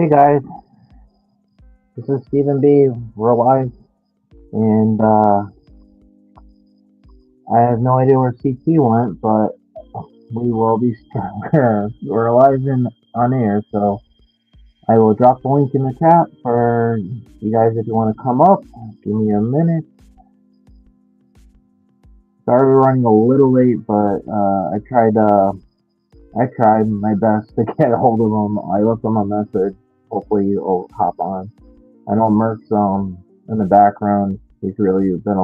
Hey guys, this is Stephen B. We're live, and I have no idea where CT went, but we will be we're live and on air. So I will drop the link in the chat for you guys if you want to come up. Give me a minute. Sorry we're running a little late, but I tried my best to get a hold of them. I left them a message. Hopefully you'll hop on. I know Merck's in the background. He's really been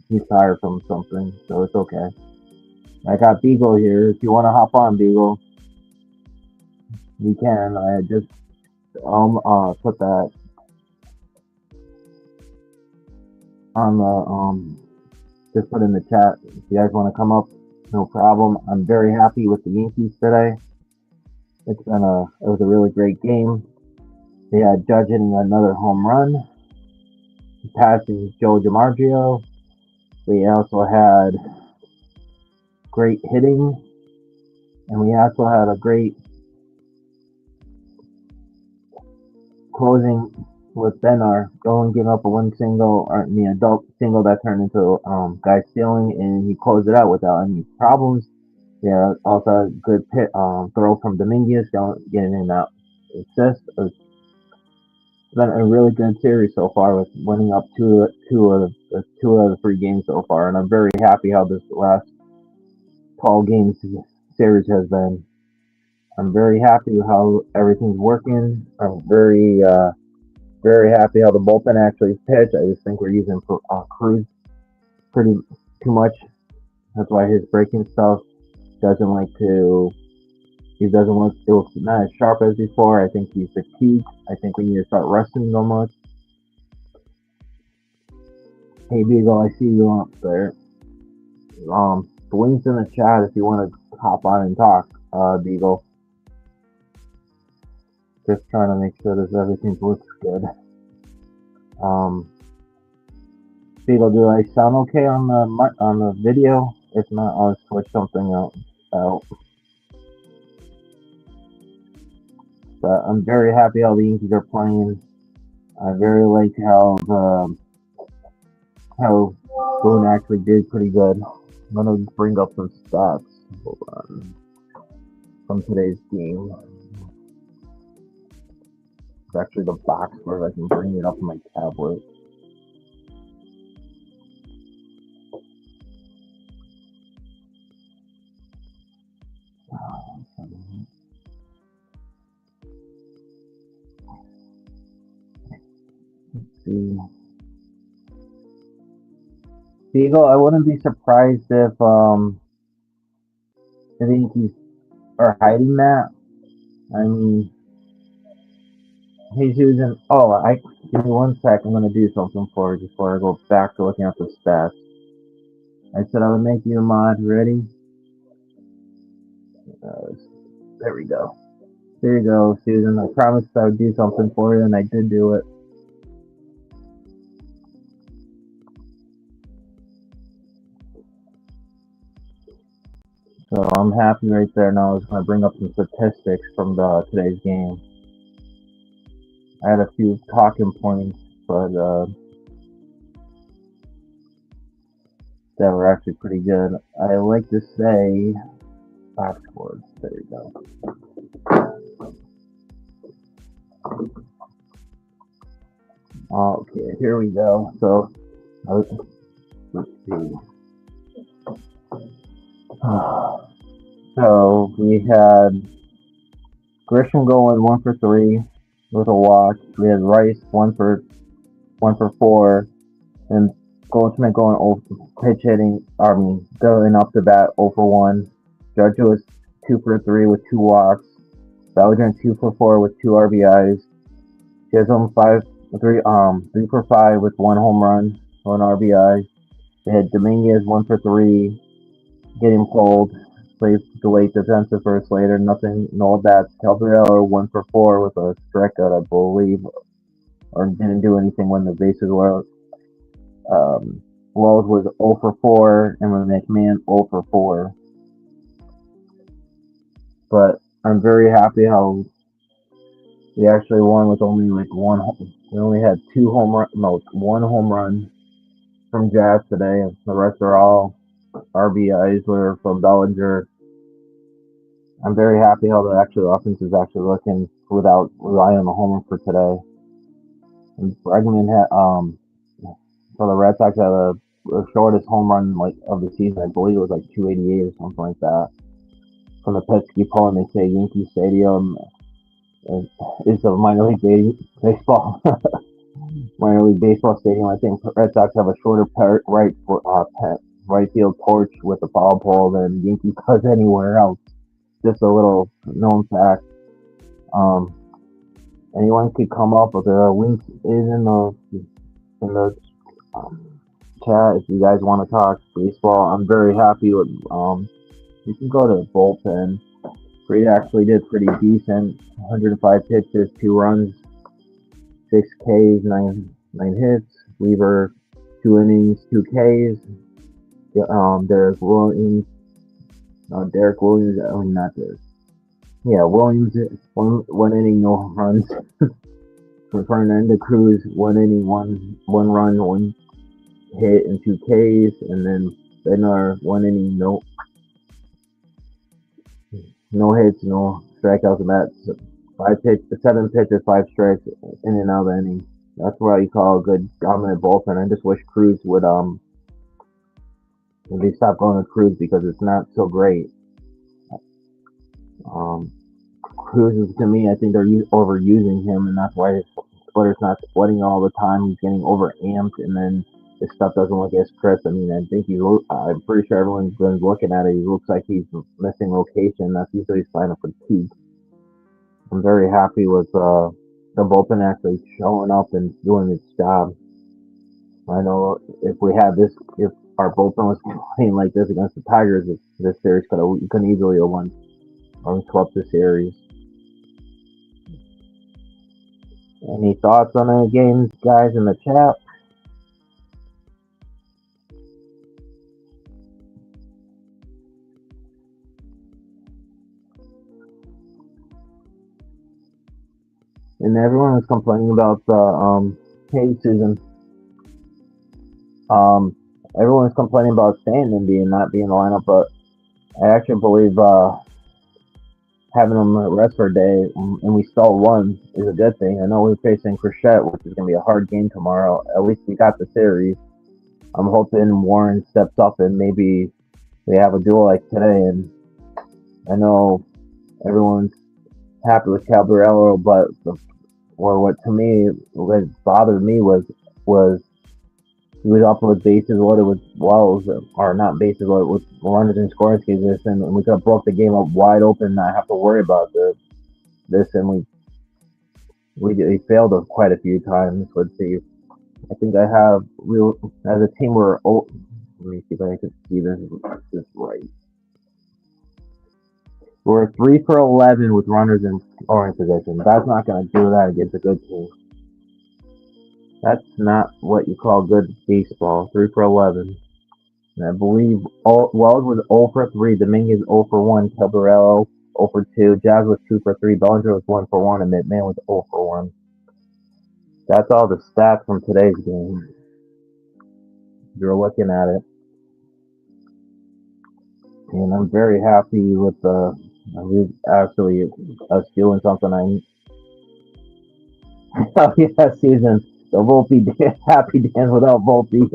he's tired from something, so it's okay. I got Beagle here. If you want to hop on, Beagle, you can. I just put that on the just put in the chat. If you guys want to come up, no problem. I'm very happy with the Yankees today. It was a really great game. They had Judge hitting another home run, passing Joe DiMaggio. We also had great hitting, and we also had a great closing with Benar going, giving up a one single, or the adult single that turned into guy stealing, and he closed it out without any problems. Yeah, also a good throw from Dominguez, getting in that assist. It's been a really good series so far, with winning up two of the three games so far, and I'm very happy how this last 12 games series has been. I'm very happy with how everything's working. I'm very happy how the bullpen actually pitched. I just think we're using Cruz pretty too much. That's why his breaking stuff doesn't like to. He doesn't look. It looks not as sharp as before. I think he's fatigued. I think we need to start resting so much. Hey Beagle, I see you up there. The link's in the chat if you want to hop on and talk. Beagle. Just trying to make sure that everything looks good. Beagle, do I sound okay on the video? If not, I'll switch something out. But I'm very happy how the Yankees are playing. I very like how Boone actually did pretty good. I'm gonna bring up some stats. Hold on. From today's game. It's actually the box score. I can bring it up on my tablet. Let's see. Beagle, I wouldn't be surprised if the Yankees are hiding that. I mean, he's using. Give me one sec. I'm gonna do something for you before I go back to looking at the stats. I said I would make you a mod. Ready? There we go. There you go, Susan. I promised I would do something for you, and I did do it. So I'm happy right there. Now I was going to bring up some statistics from today's game. I had a few talking points, but that were actually pretty good. I like to say box scores. There you go. Okay, here we go. So let's see. So we had Grisham going 1 for 3 with a walk. We had Rice 1 for 4, and Goldschmidt going pitch hitting. Going up to bat 0 for 1. Judge was 2 for 3 with 2 walks. Bellinger 2 for 4 with 2 RBIs. Chisholm 3 for 5 with 1 home run, 1 RBI. They had Dominguez 1 for 3, getting pulled. Played the late defensive first later, no bats. Calvarello 1 for 4 with a strikeout, I believe, or didn't do anything when the bases were. Wells was 0 for 4, and with McMahon 0 for 4. But I'm very happy how We actually won with only like one. We only had two home run, no, one home run from Jazz today. The rest are all RBIs were from Bellinger. I'm very happy how the actual offense is actually looking without relying on the homer for today. And Bregman had for the Red Sox had the shortest home run like of the season. I believe it was like 288 or something like that. From the Pesky Pole, and they say Yankee Stadium is a minor league baseball minor league baseball stadium. I think Red Sox have a shorter right field porch with a foul pole than Yankees does anywhere else. Just a little known fact. Um, Anyone could come up with a link is in the um, chat if you guys want to talk baseball. I'm very happy with you can go to the bullpen. Reed actually did pretty decent. 105 pitches, 2 runs, 6 Ks, nine hits. Weaver 2 innings, 2 Ks. Derek Williams, Derek Williams. I mean not Derek. Yeah, Williams one inning, no runs. For Fernando Cruz, 1 inning, one run, 1 hit, and 2 Ks, and then Bednar 1 inning, no hits, no strikeouts, and that's 7 pitches, 5 strikes, in and out of the inning. That's what you call a good dominant bullpen. I just wish Cruz would they stop going to Cruz because it's not so great. Um, Cruz is, to me, I think they're overusing him, and that's why his splitter's not splitting all the time. He's getting over amped, and then his stuff doesn't look as crisp. I mean, I think I'm pretty sure everyone's been looking at it. He looks like he's missing location. That's usually a sign of fatigue. I'm very happy with the bullpen actually showing up and doing its job. I know if our bullpen was playing like this against the Tigers, this series could easily have won or swept the series. Any thoughts on the games, guys, in the chat? And everyone was complaining about the hey Susan. Um, Everyone's complaining about Stanton being not being in the lineup, but I actually believe having him rest for a day and we still won is a good thing. I know we're facing Crochet, which is going to be a hard game tomorrow. At least we got the series. I'm hoping Warren steps up and maybe we have a duel like today. And I know everyone's happy with Cabrera, but what to me what bothered me was he was up with bases loaded with walls, or not bases loaded with runners in scoring position, and we could have broke the game up wide open, and not have to worry about this, and we failed us quite a few times. Let's see. I think I have we as a team we're let me see if I can see this right. We're 3 for 11 with runners in scoring position. That's not going to do that against a good team. That's not what you call good baseball. 3 for 11. And I believe Wells was 0 for 3. Dominguez 0 for 1. Cabrera 0 for 2. Jazz was 2 for 3. Bellinger was 1 for 1. And McMahon was 0 for 1. That's all the stats from today's game. You're looking at it. And I'm very happy with actually us doing something. Oh, yeah, season. The Volpe happy dance without Volpe.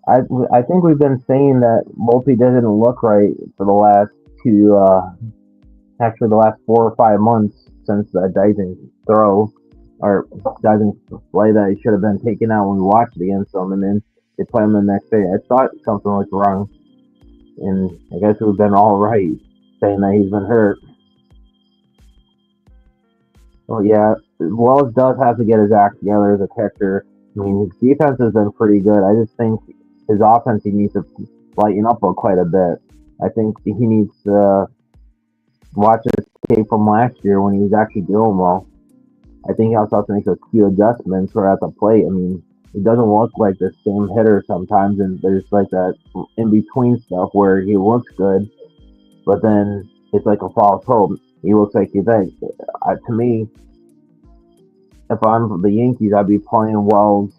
I think we've been saying that Volpe doesn't look right for the last actually the last 4 or 5 months since the Dyson throw or Dyson play that he should have been taken out when we watched it against them, and then they play him the next day. I thought something was wrong, and I guess we've been all right saying that he's been hurt. Well, yeah, Wells does have to get his act together as a catcher. I mean, his defense has been pretty good. I just think his offense he needs to lighten up on quite a bit. I think he needs to watch his tape from last year when he was actually doing well. I think he also has to make a few adjustments for at the plate. I mean, he doesn't look like the same hitter sometimes, and there's like that in between stuff where he looks good, but then it's like a false hope. He looks like he's that. To me, if I'm the Yankees, I'd be playing Wells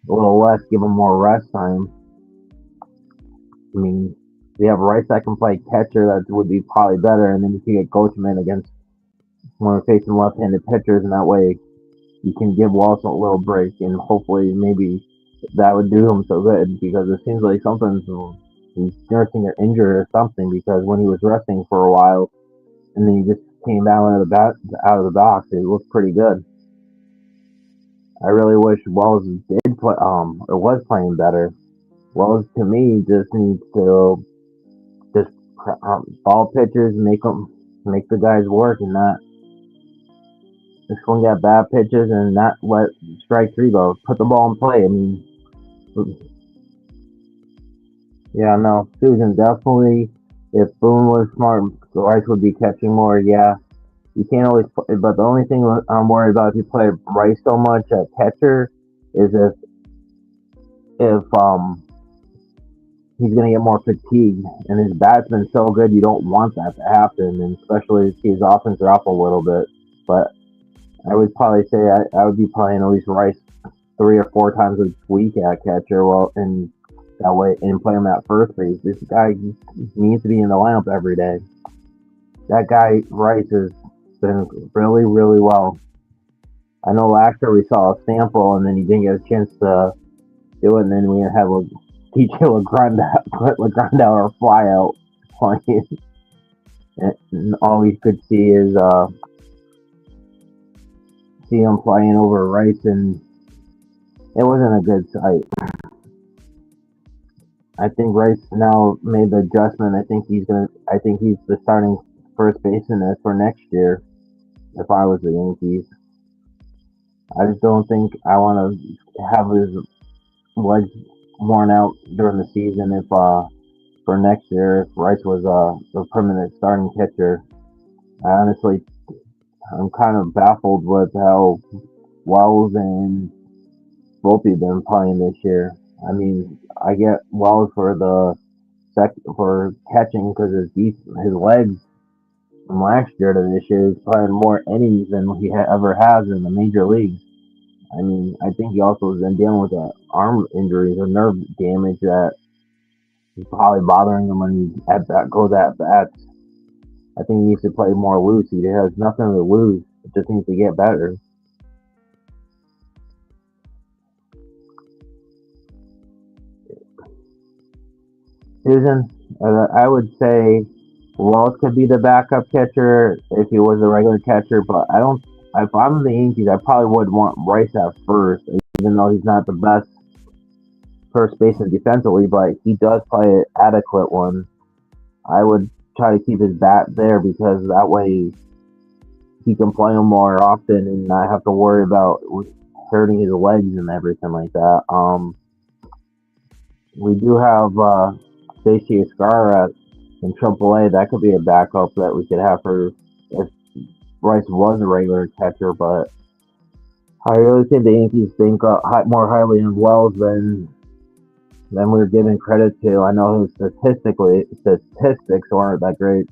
a little less, give him more rest time. I mean, we have Rice that can play catcher, that would be probably better, and then you can get Goldschmidt against when we're facing left-handed pitchers, and that way you can give Wells a little break, and hopefully maybe that would do him so good because it seems like something's he's nursing or injured or something because when he was resting for a while and then he just came out of the box, it looked pretty good. I really wish Wells did play or was playing better. Wells to me just needs to just ball pitchers make the guys work and not just swing at bad pitches and not let strike three go. Put the ball in play. I mean, yeah, no, Susan definitely. If Boone was smart, Rice would be catching more. Yeah, you can't always. But the only thing I'm worried about if you play Rice so much at catcher is if he's gonna get more fatigued, and his bat's been so good, you don't want that to happen, and especially if his offense drop a little bit. But I would probably say I would be playing at least Rice 3 or 4 times a week at catcher. Well, and that way, and play him at first base. This guy needs to be in the lineup every day. That guy Rice has been really, really well. I know last year we saw a sample, and then he didn't get a chance to do it, and then we had a TJ Legrand out or fly out playing, and all we could see is see him playing over Rice, and it wasn't a good sight. I think Rice now made the adjustment. I think he's gonna. I think he's the starting first baseman for next year. If I was the Yankees, I just don't think I want to have his legs worn out during the season. If for next year, if Rice was the permanent starting catcher, I honestly I'm kind of baffled with how Wells and Volpe been playing this year. I mean, I get Wells for the for catching because his legs from last year to this year is playing more innings than he ever has in the major leagues. I mean, I think he also has been dealing with arm injuries or nerve damage that is probably bothering him when he goes at bats. I think he needs to play more loose. He has nothing to lose. It just needs to get better. Susan, I would say Wells could be the backup catcher if he was a regular catcher, but I don't. If I'm the Yankees, I probably would want Rice at first, even though he's not the best first baseman defensively, but he does play an adequate one. I would try to keep his bat there because that way he can play him more often and not have to worry about hurting his legs and everything like that. We do have Stacey Escarra in AAA. That could be a backup that we could have for if Rice was a regular catcher. But I really think the Yankees think more highly of Wells than we're giving credit to. I know his statistics aren't that great.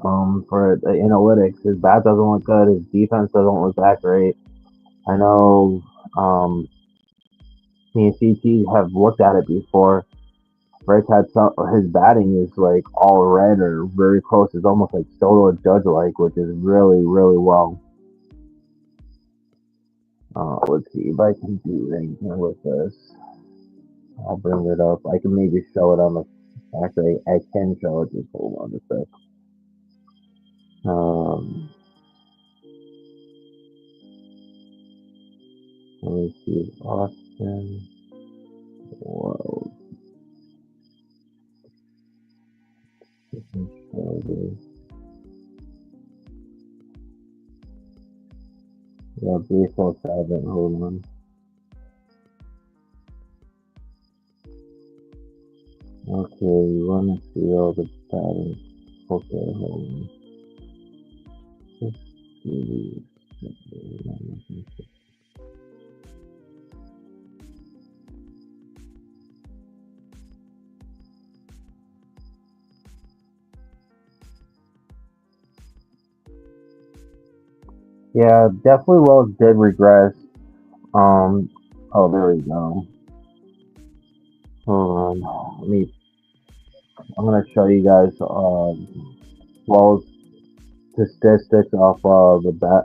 For the analytics, his bat doesn't look good. His defense doesn't look that great. I know me and CT have looked at it before. Rice had his batting is like all red or very close. It's almost like Soto Judge like, which is really, really well. Let's see if I can do anything with this. I'll bring it up. I can maybe show it on the. Actually, I can show it. Just hold on a sec. Um, Let me see. Austin. Whoa. Show this. Yeah, baseball 7. Hold on. Okay, you want to see all the patterns. Okay, hold on. Just see. Yeah, definitely Wells did regress. Um, oh, there we go. Hold on. I'm gonna show you guys Wells statistics off the bat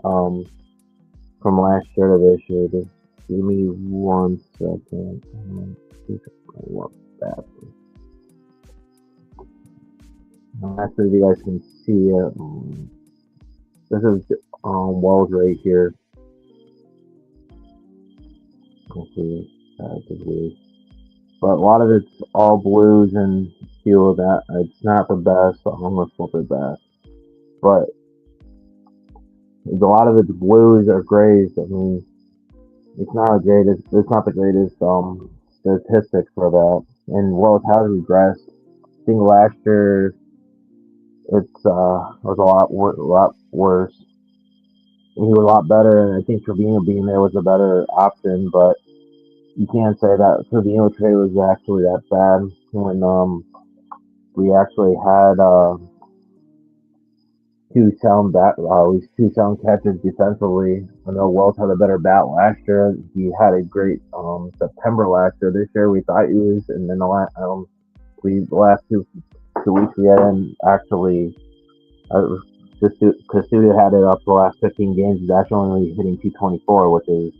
from last year to this year. Just give me 1 second. See if it's gonna work fast. I'm not sure if you guys can see it. This is Wells right here. Let's see. This is weird. But a lot of it's all blues and feel that it's not the best. So I'm gonna flip it back. But a lot of it's blues or grays. I mean, it's not a greatest. It's not the greatest statistics for that. And Wells has regressed. I think last year was a lot worse. And he was a lot better, and I think Trevino being there was a better option. But you can't say that Trevino trade was actually that bad when we actually had at least two sound catches defensively. I know Wells had a better bat last year. He had a great September last year. This year we thought he was, and then the last two weeks we had him actually. Uh, Castilla had it up the last 15 games. He's actually only hitting 224, which is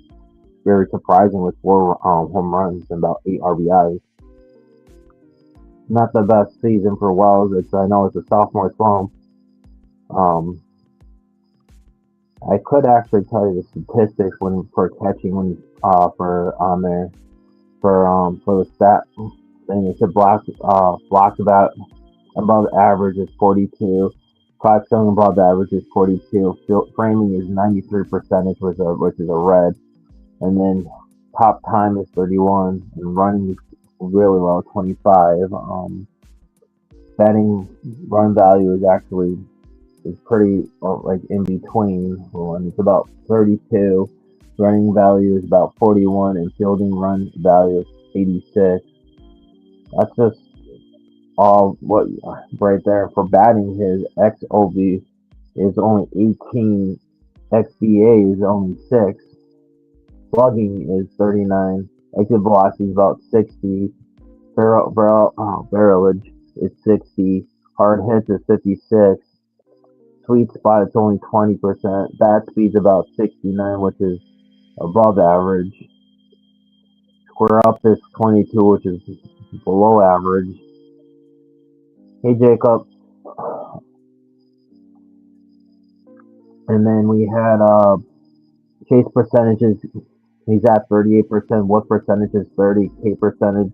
very surprising with four home runs and about 8 RBIs. Not the best season for Wells. I know it's a sophomore slump. Um, I could actually tell you the statistics when for catching when for on there for the stat thing. It's a blocks about above average is 42. Clock selling above average is 42. Framing is 93 percentage, which is a red, and then top time is 31, and running is really low 25. Betting run value is actually is pretty like in between. One it's about 32. Running value is about 41, and fielding run value is 86. That's just all what right there for batting. His XOB is only 18. XBA is only 6. Slugging is 39. Exit velocity is about 60. Barrelage is 60. Hard hits is 56. Sweet spot it's only 20%. Bat speed's about 69, which is above average. Square up is 22, which is below average. Hey Jacob, and then we had chase percentages. He's at 38%. What percentage is 30? K percentage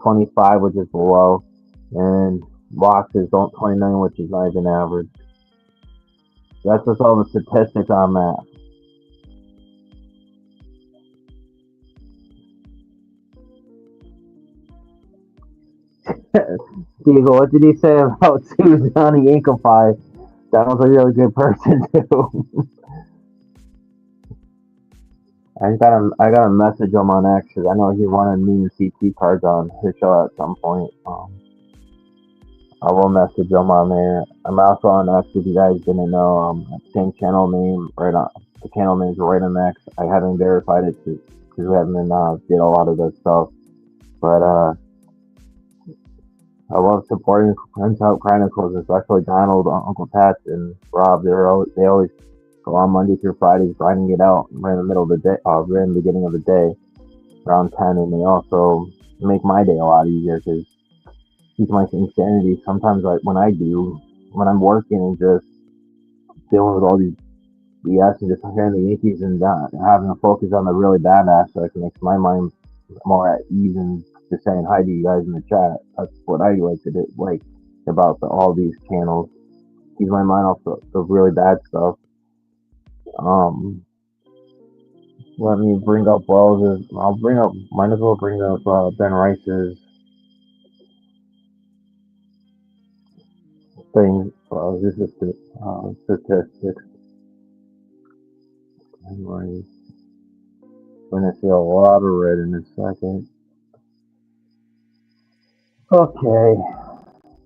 25, which is below, and walks is 29, which is not even average. That's just all the statistics on that. Diego, what did he say about Susan Yankee? That was a really good person too. I got a message him on X 'cause I know he wanted me and CT cards on his show at some point. I will message him on there. I'm also on X if you guys didn't know. Same channel name right on the channel name's right on X. I haven't verified it because we haven't been did a lot of this stuff. But I love supporting Friends Out Chronicles, especially Donald, Uncle Pat, and Rob. They always go on Monday through Fridays grinding it out right in the middle of the day, right in the beginning of the day, around 10, and they also make my day a lot easier because keep my insanity. Sometimes, like when I'm working and just dealing with all these BS and just hearing the Yankees and having to focus on the really bad aspects makes my mind more at ease and just saying hi to you guys in the chat. That's what I like to do, like about all these channels. Keeps my mind off the really bad stuff. Um, Let me bring up Wells. I'll bring up. Might as well bring up Ben Rice's thing. This is the statistics. Ben Rice. Gonna see a lot of red in a second. Okay.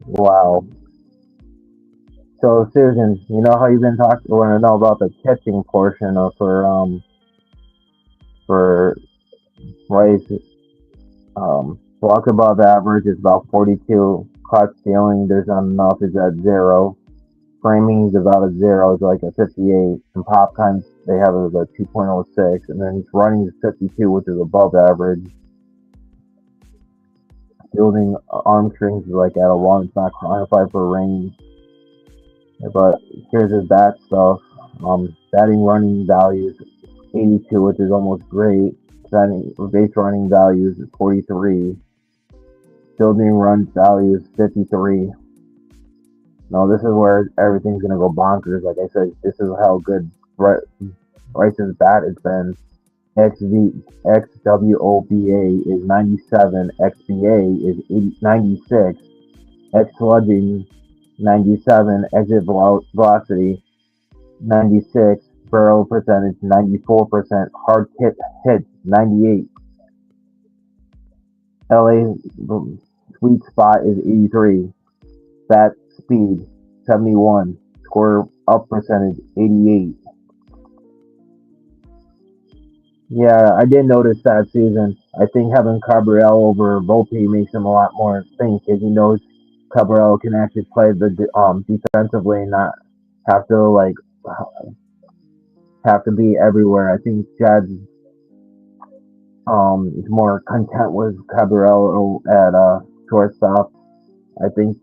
Wow. So Susan, you know how you've been talking. Want to know about the catching portion of for Rice? Walk above average is about 42. Caught stealing, there's not enough. Is at zero. Framing is about a zero. It's like a 58. And pop times they have it as a 2.06, and then running is 52, which is above average. Fielding arm strength is like at a one. It's not qualified for range. But here's his bat stuff. Batting running values 82, which is almost great. Batting base running values is 43. Fielding runs values 53. No, this is where everything's gonna go bonkers. Like I said, this is how good Rice's bat has been. XWOBA is 97. XBA is 96. X slugging 97. Exit velocity 96. Barrel percentage 94%. Hard hit 98. LA sweet spot is 83. Bat speed 71. Score up percentage 88. Yeah, I did notice that season. I think having Cabral over Volpe makes him a lot more think because he knows Cabral can actually play the defensively and not have to have to be everywhere. I think Chad is more content with Cabral at shortstop. I think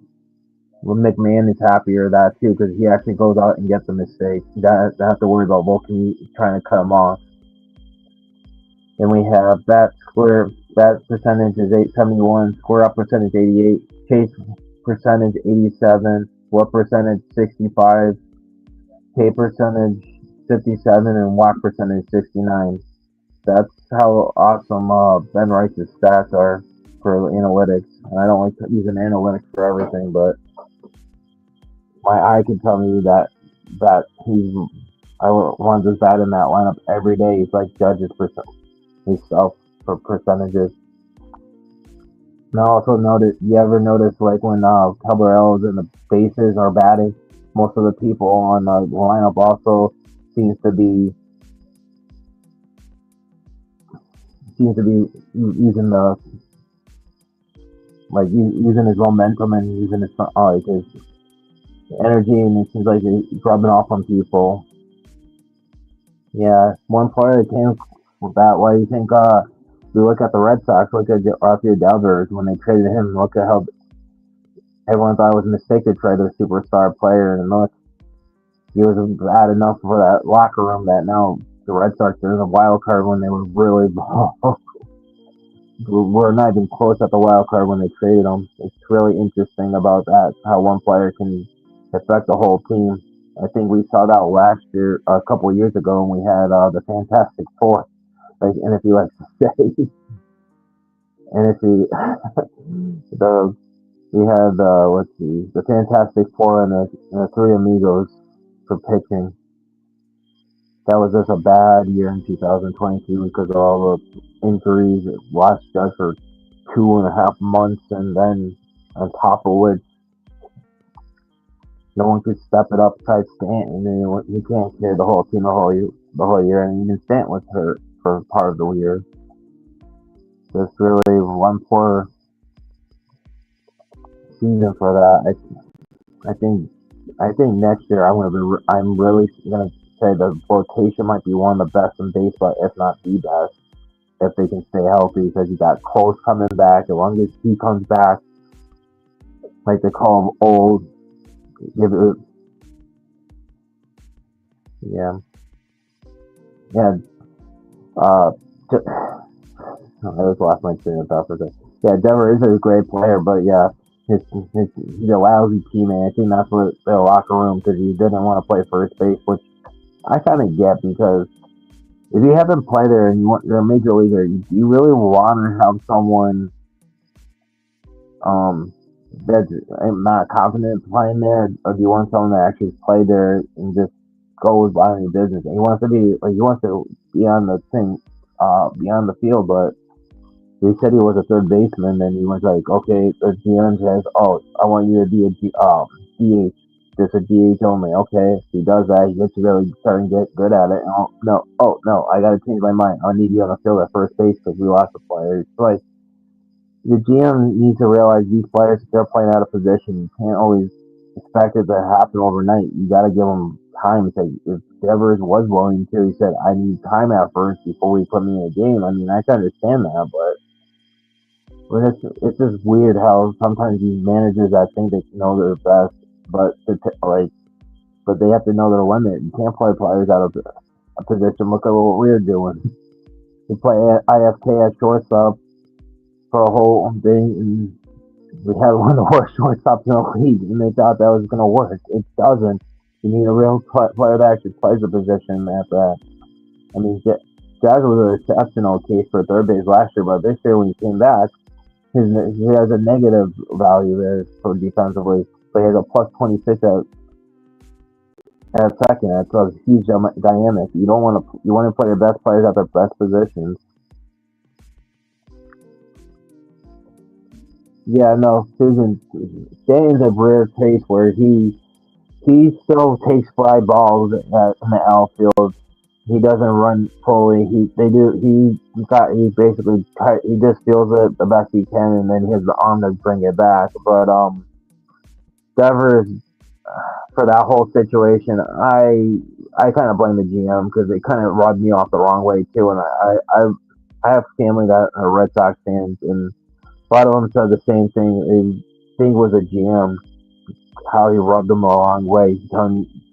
McMahon is happier that too because he actually goes out and gets the mistakes. He doesn't have to worry about Volpe trying to cut him off. Then we have bat percentage is 871, square up percentage 88, chase percentage 87, what percentage 65, K percentage 57, and walk percentage 69. That's how awesome Ben Rice's stats are for analytics. And I don't like using analytics for everything, but my eye can tell me that I want this bat in that lineup every day. He's like Judge's himself for percentages. And I also noticed, you ever notice like when Caballero is in the bases or batting, most of the people on the lineup also seems to be using the using his momentum and using his energy, and it seems like it's rubbing off on people. Yeah, one player that came with that. Why do you think? We look at the Red Sox, look at Rafael Devers when they traded him. Look at how everyone thought it was a mistake to trade a superstar player, and look, he was bad enough for that locker room that now the Red Sox are in the wild card when they were really were not even close at the wild card when they traded him. It's really interesting about that how one player can affect the whole team. I think we saw that last year, a couple of years ago, when we had the Fantastic Four. Like, and if you like to say, and if you the we had let's see, the Fantastic Four and the Three Amigos for pitching. That was just a bad year in 2022 because of all the injuries. It lost Judge for 2.5 months, and then on top of which no one could step it up besides Stanton, and he can't carry the whole team the whole year, and even Stanton was hurt for part of the year. Just really one poor season for that. I think next year I'm really gonna say the rotation might be one of the best in baseball, if not the best, if they can stay healthy. Because you got Cole coming back. As long as he comes back, like they call him old. Yeah, yeah. Uh, I just lost my train of thought for a second. Yeah, Denver is a great player, but yeah, he's a lousy teammate. I think that's what the locker room because he didn't want to play first base, which I kind of get because if you haven't played there and you're a major leaguer, you really want to have someone that's not confident playing there, or do you want someone that actually played there and just goes by your business? And he wants to be on the thing, be on the field, but he said he was a third baseman, and he was like, okay, the GM says, oh, I want you to be a DH. just a DH only. Okay, if he does that, he gets really starting to get good at it. And oh no, I gotta change my mind. I need you on the field at first base because we lost a player. It's like the GM needs to realize these players, if they're playing out of position, you can't always expect it to happen overnight. You got to give them time. Say if Devers was willing to, he said, "I need time at first before we put me in a game." I mean, I can understand that, but when it's just weird how sometimes these managers that think they know they're best, but but they have to know their limit. You can't play players out of a position. Look at what we're doing. We play IFK at shortstop for a whole thing, and we had one of the worst shortstops in the league, and they thought that was going to work. It doesn't. You need a real player that actually plays the position at that. I mean, Jazz was an exceptional case for third base last year, but this year when he came back, he has a negative value there for defensively. But he has a plus 26 at second. That's a huge dynamic. You want to play your best players at their best positions. Yeah, no, Susan Stanton's a rare case where he still takes fly balls in the outfield. He doesn't run fully. He basically he just feels it the best he can, and then he has the arm to bring it back. But Devers for that whole situation, I kind of blame the GM because they kind of rubbed me off the wrong way too. And I have family that are Red Sox fans, and a lot of them said the same thing. They think it was a GM how he rubbed them the wrong way. He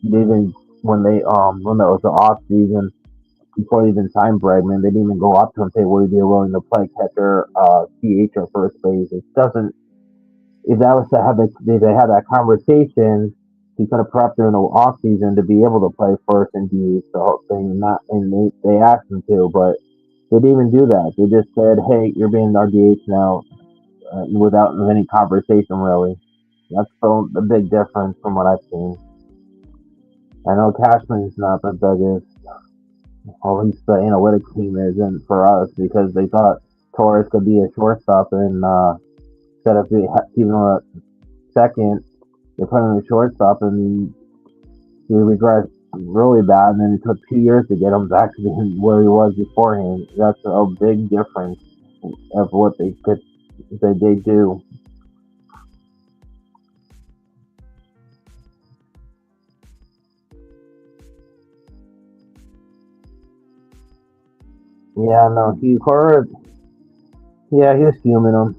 didn't when it was the off season before they even signed Bregman, they didn't even go up to him and say, "Would you be willing to play catcher, CH or first base?" It doesn't. If that was to have if they had that conversation, he could have prepped during the off season to be able to play first and DH the whole thing. Not and they asked him to, but they didn't even do that. They just said, "Hey, you're being our DH now," without any conversation really. That's the big difference from what I've seen. I know Cashman's not the biggest, or at least the analytics team isn't for us because they thought Torres could be a shortstop and instead of keeping him a second, they put him in a shortstop and he regressed really bad. And then it took 2 years to get him back to where he was beforehand. That's a big difference of what they do. Yeah, no, he was human him.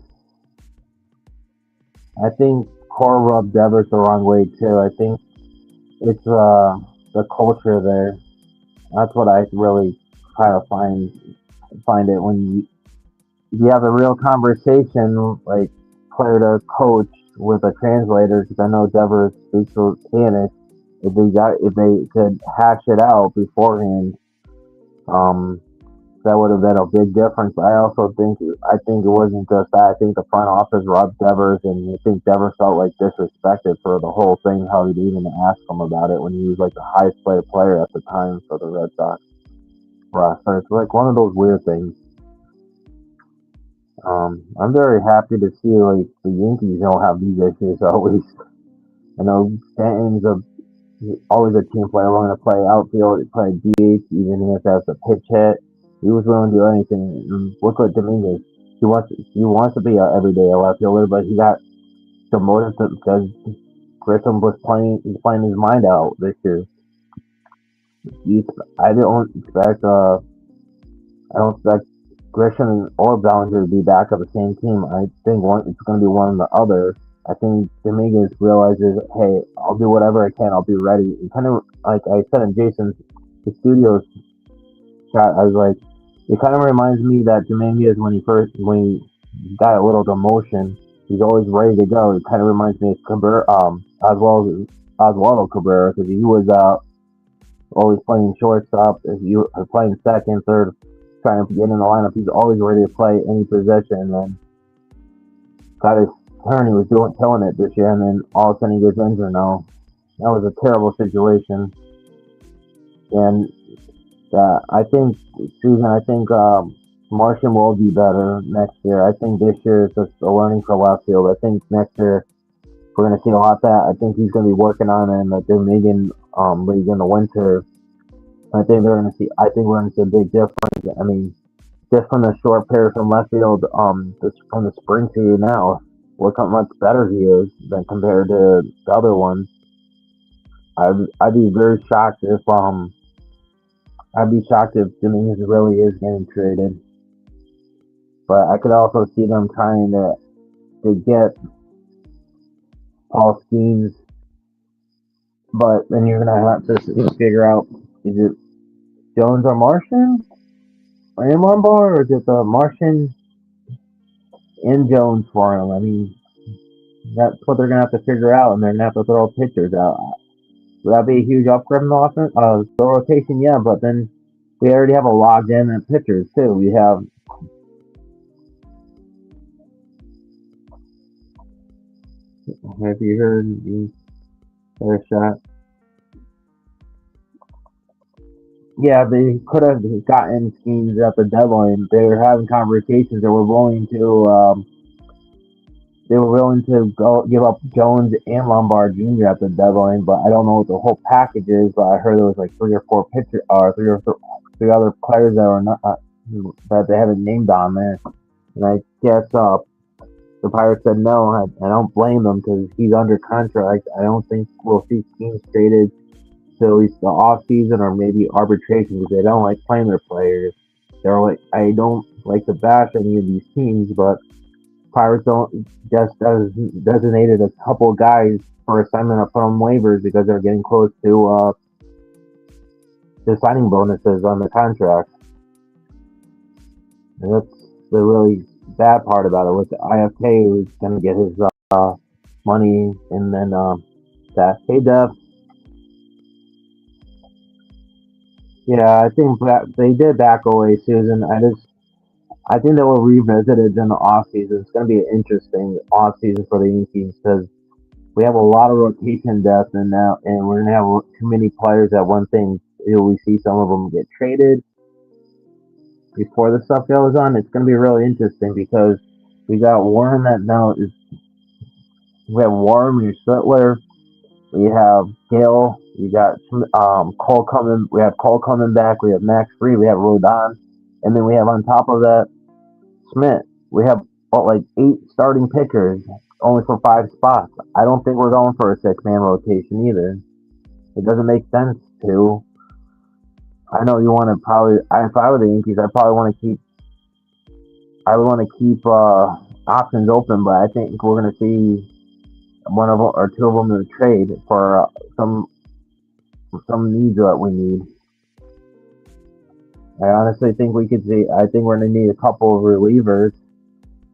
I think Cora rubbed Devers the wrong way too. I think it's the culture there. That's what I really try to find it when you have a real conversation like player to coach with a translator because I know Devers speaks Spanish. If they could hash it out beforehand, um, that would have been a big difference. But I think it wasn't just that. I think the front office robbed Devers, and I think Devers felt like disrespected for the whole thing. How he didn't even ask him about it when he was like the highest paid player at the time for the Red Sox roster. It's like one of those weird things. I'm very happy to see like the Yankees don't have these issues. Always, I know Stanton's always a team player willing to play outfield, play DH, even if that's a pitch hit. He was willing to do anything. And look at Dominguez. He wants to be an everyday left fielder, but he got demoted because Grissom was playing his mind out this year. He, I don't expect I don't expect Grisham or Bellinger to be back on the same team. I think it's going to be one or the other. I think Dominguez realizes, hey, I'll do whatever I can. I'll be ready. And kind of like I said in Jason's the studio shot, I was like, it kind of reminds me that Dominguez when he got a little demotion, he's always ready to go. It kind of reminds me of Oswaldo Cabrera because he was always playing shortstop. If you are playing second, third, trying to get in the lineup, he's always ready to play any position. And then got his turn, he was killing it this year, and then all of a sudden he gets injured now. That was a terrible situation. And I think Susan, I think Martian will be better next year. I think this year is just a learning for left field. I think next year We're gonna see a lot of that. I think he's gonna be working on it in the Dominican league in the winter. I think they're gonna see. I think we're gonna see a big difference. I mean, just from the short period from left field, from the spring to now, look how much better he is than compared to the other ones. I'd be very shocked if I'd be shocked if Dominguez really is getting traded. But I could also see them trying to get Paul Skeens. But then you're gonna have to figure out, is it Jones or Martian or in Lombard, or is it the Martian and Jones for him? I mean, that's what they're gonna have to figure out, and they're gonna have to throw pitchers out. Would that be a huge upgrade in the offense? The rotation, yeah, but then we already have a logged in at pitchers too. We have you heard their shot? Yeah, they could have gotten schemes at the deadline. They were having conversations. They were willing to go give up Jones and Lombard Jr. at the deadline, but I don't know what the whole package is. But I heard there was like three or four pitcher, three other players that are not that they haven't named on there. And I guess the Pirates said no. I don't blame them because he's under contract. I don't think we'll see teams traded till at least the off season or maybe arbitration because they don't like playing their players. They're like, I don't like to bash any of these teams, but Pirates don't just designated a couple guys for assignment up from waivers because they're getting close to the signing bonuses on the contract. And that's the really bad part about it. With the IFK, who's going to get his money, and then that pay depth. Yeah, I think they did back away, Susan. I think they will revisit it in the off season. It's going to be an interesting off season for the Yankees because we have a lot of rotation depth, and now and we're gonna have too many players at one thing. We see some of them get traded before the stuff goes on. It's gonna be really interesting because we got Warren that now is we have Warren, we have Sutler, we have Gale, we got Cole coming. We have Cole coming back. We have Max Free. We have Rodon, and then we have on top of that Smith. We have like eight starting pitchers only for five spots. I don't think we're going for a six-man rotation either. It doesn't make sense to. I know you want to probably. If I were the Yankees, I probably want to keep. I would want to keep options open, but I think we're going to see one of them or two of them in the trade for some needs that we need. I honestly think we could see. I think we're going to need a couple of relievers.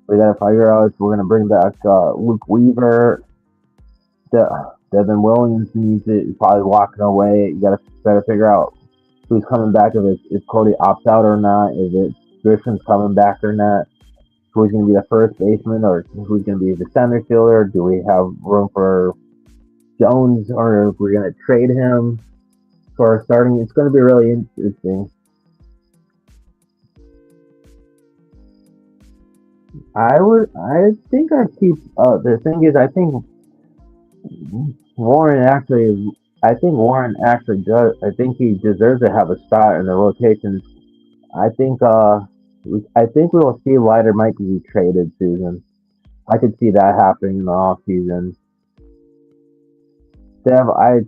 We got to figure out if we're going to bring back Luke Weaver. Devin Williams needs it. He's probably walking away. You got to better figure out who's coming back. If Cody opts out or not. If it Griffin's coming back or not. Who's going to be the first baseman or who's going to be the center fielder? Do we have room for Jones or if we're going to trade him for starting? It's going to be really interesting. I think I keep. The thing is, I think Warren actually. I think Warren actually does. I think he deserves to have a spot in the rotations. I think. I think we will see Leiter might be traded, Susan. I could see that happening in the off season. Dev, I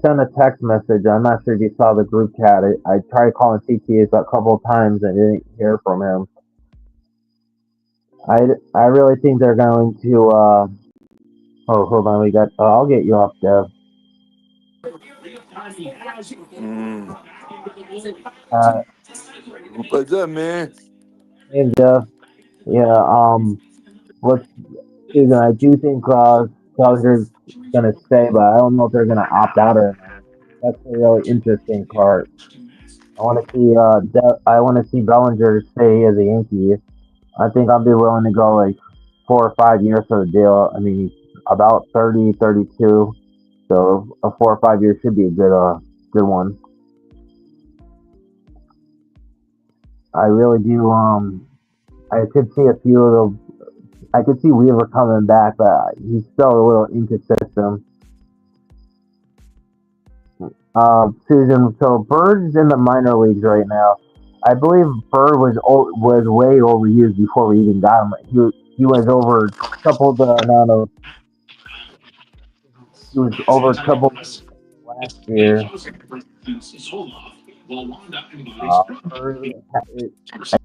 sent a text message. I'm not sure if you saw the group chat. I tried calling CTAs a couple of times and didn't hear from him. I really think they're going to. Oh, hold on. We got. I'll get you off, Dev. Mm. Uh, What's up, man? hey, Dev. Yeah. Let's. Susan, I do think Gallagher's gonna stay, but I don't know if they're gonna opt out or not. That's a really interesting part. I want to see. I want to see Bellinger stay as a Yankee. I think I'll be willing to go like 4 or 5 years for the deal. I mean, about 30, 32. So a 4 or 5 years should be a good one. I really do. I could see a few of I could see Weaver coming back, but he's still a little inconsistent. Susan, so Bird's in the minor leagues right now. I believe Bird was way overused before we even got him. He was over triple the amount of he was over triple what he was last year. Bird, I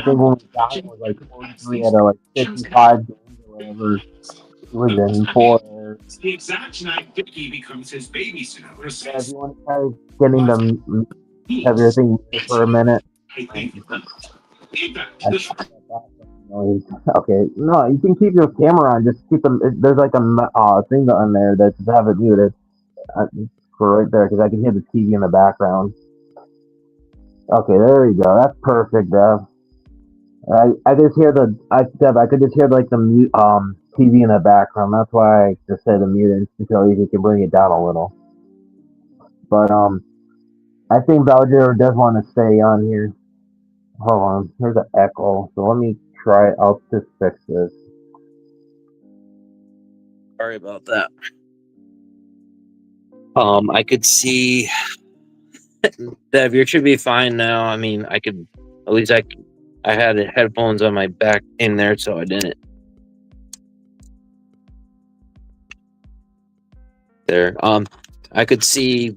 think when we got him was like 43 out of like 55 games or whatever he was in for. Yeah, if you want to try getting them, have your thing muted for a minute. I think that background noise. Okay, no, you can keep your camera on. Just keep them. There's like a thing on there that just have it muted for right there because I can hear the TV in the background. Okay, there you go. That's perfect, Dev. I just hear Dev. I could just hear like the TV in the background. That's why I just said to mute it until you can bring it down a little. But I think Belger does want to stay on here. Hold on, here's an echo. So let me try. I'll just fix this. Sorry about that. I could see Dev, you should be fine now. I mean, I could at least I had headphones on my back in there, so I didn't. There. I could see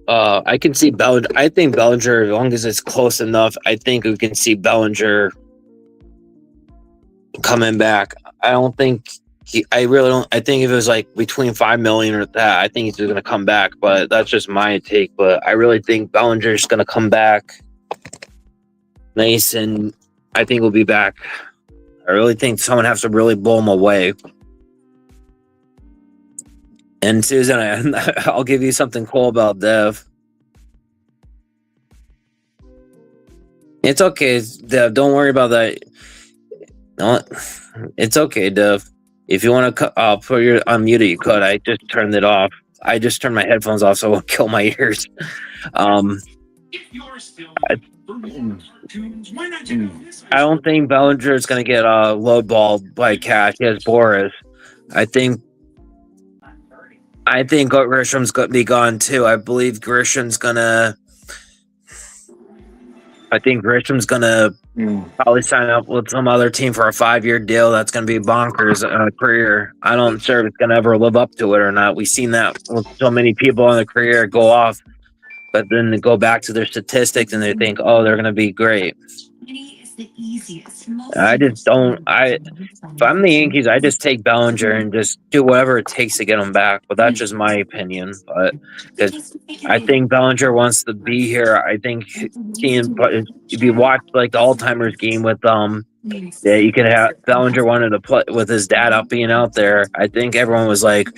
I can see Bellinger. I think Bellinger, as long as it's close enough, I think we can see Bellinger coming back. I don't think I really don't. I think if it was like between 5 million or that, I think he's going to come back. But that's just my take. But I really think Bellinger's going to come back nice, and I think we'll be back. I really think someone has to really blow him away. And Susan, I'll give you something cool about Dev. It's okay, Dev. Don't worry about that. No, it's okay, Dev. If you want to put your unmuted, you could. I just turned it off. I just turned my headphones off so it won't kill my ears. I don't think Bellinger is going to get lowballed by Cash. He has Boris. I think Grisham's going to be gone too. I believe Grisham's going to. I think Grisham's going to probably sign up with some other team for a 5-year deal. That's going to be bonkers career. I'm not sure if it's going to ever live up to it or not. We've seen that with so many people in the career go off, but then they go back to their statistics and they think, oh, they're going to be great. I just don't. If I'm the Yankees, I just take Bellinger and just do whatever it takes to get him back. But that's just my opinion. But because I think Bellinger wants to be here. I think if you watch like the Alzheimer's game with yeah, you could have Bellinger wanted to play with his dad out being out there. I think everyone was like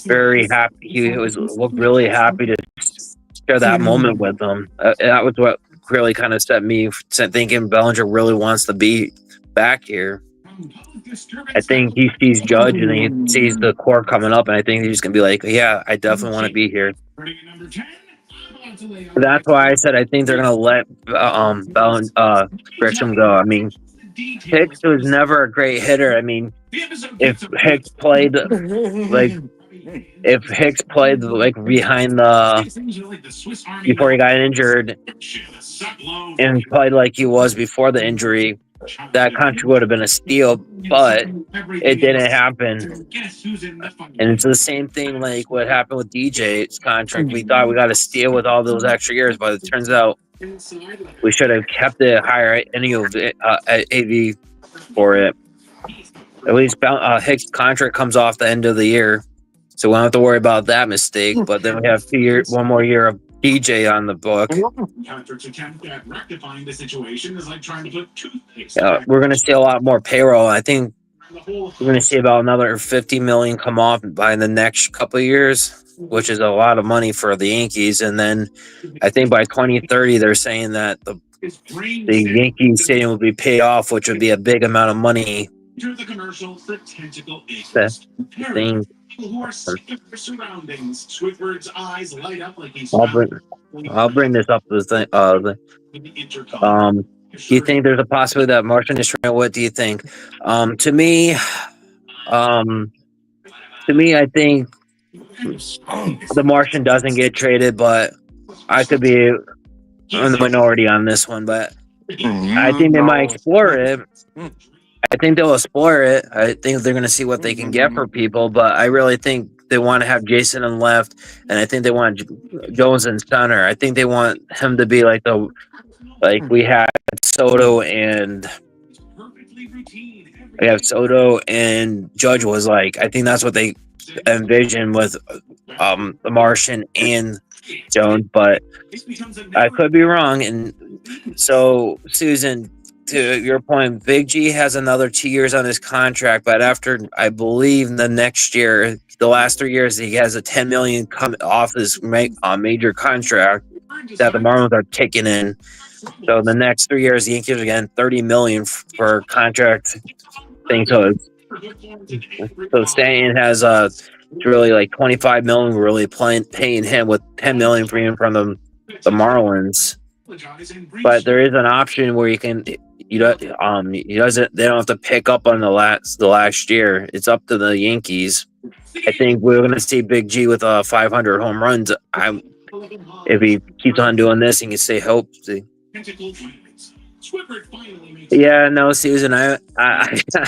very happy. He looked really happy to share that moment with him. That was what really kind of set me thinking Bellinger really wants to be back here. I think he sees Judge and he sees the core coming up, and I think he's gonna be like, "Yeah, I definitely want to be here." That's why I said I think they're gonna let Grisham go. I mean, Hicks was never a great hitter. I mean, if Hicks played like behind before he got injured and played like he was before the injury, that contract would have been a steal, but it didn't happen. And it's the same thing like what happened with DJ's contract. We thought we got a steal with all those extra years, but it turns out we should have kept it higher at AV for it. At least Hicks' contract comes off the end of the year, so we don't have to worry about that mistake. But then we have one more year of DJ on the book. We're going to see a lot more payroll. I think we're going to see about another 50 million come off by the next couple of years, which is a lot of money for the Yankees. And then I think by 2030, they're saying that the Yankee Stadium will be paid off, which would be a big amount of money. I'll bring this up to the thing. Do you think there's a possibility that Martin is trying? What do you think? To me, Um, to me, I think the Martian doesn't get traded, but I could be in the minority on this one. But I You think they might know. explore it. I think they'll explore it. I think they're going to see what they can get for people. But I really think they want to have Jason in left, and I think they want Jones in center. I think they want him to be like we had Soto and we have Soto and Judge was like. I think that's what they envision with the Martian and Jones, but I could be wrong. And so, Susan, to your point, Big G has another 2 years on his contract, but after I believe the next year, the last 3 years, he has a 10 million come off his major contract that the Marlins are kicking in. So the next 3 years, the Yankees are getting 30 million for contract thing. So Stanton has really like 25 million. We're really paying him with 10 million for him from the Marlins. But there is an option where you can he doesn't they don't have to pick up on the last year. It's up to the Yankees. I think we're gonna see Big G with 500 home runs. If he keeps on doing this, he can stay healthy. Yeah, no, Susan, I'm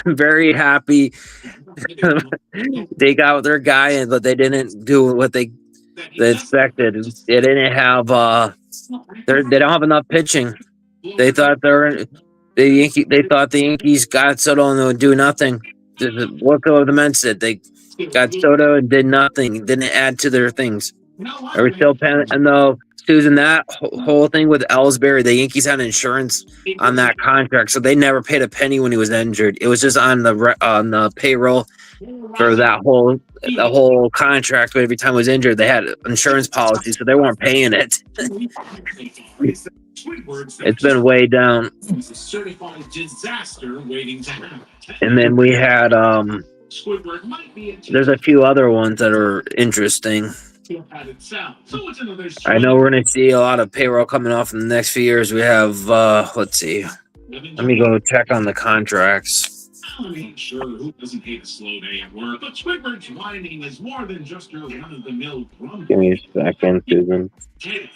very happy they got their guy in, but they didn't do what they expected. They didn't have they don't have enough pitching. They thought they thought the Yankees got Soto and would do nothing. What could the men said? They got Soto and did nothing. Didn't add to their things. Are we still paying? And though Susan, that whole thing with Ellsbury, the Yankees had insurance on that contract, so they never paid a penny when he was injured. It was just on the payroll for that whole contract. But every time he was injured, they had insurance policy, so they weren't paying it. It's been way down. And then we had there's a few other ones that are interesting. I know we're going to see a lot of payroll coming off in the next few years. We have let's see. Let me go check on the contracts. Who doesn't hate a slow day at work? But Squidward's whining is more than just your run-of-the-mill grumble. Give me a second, Susan.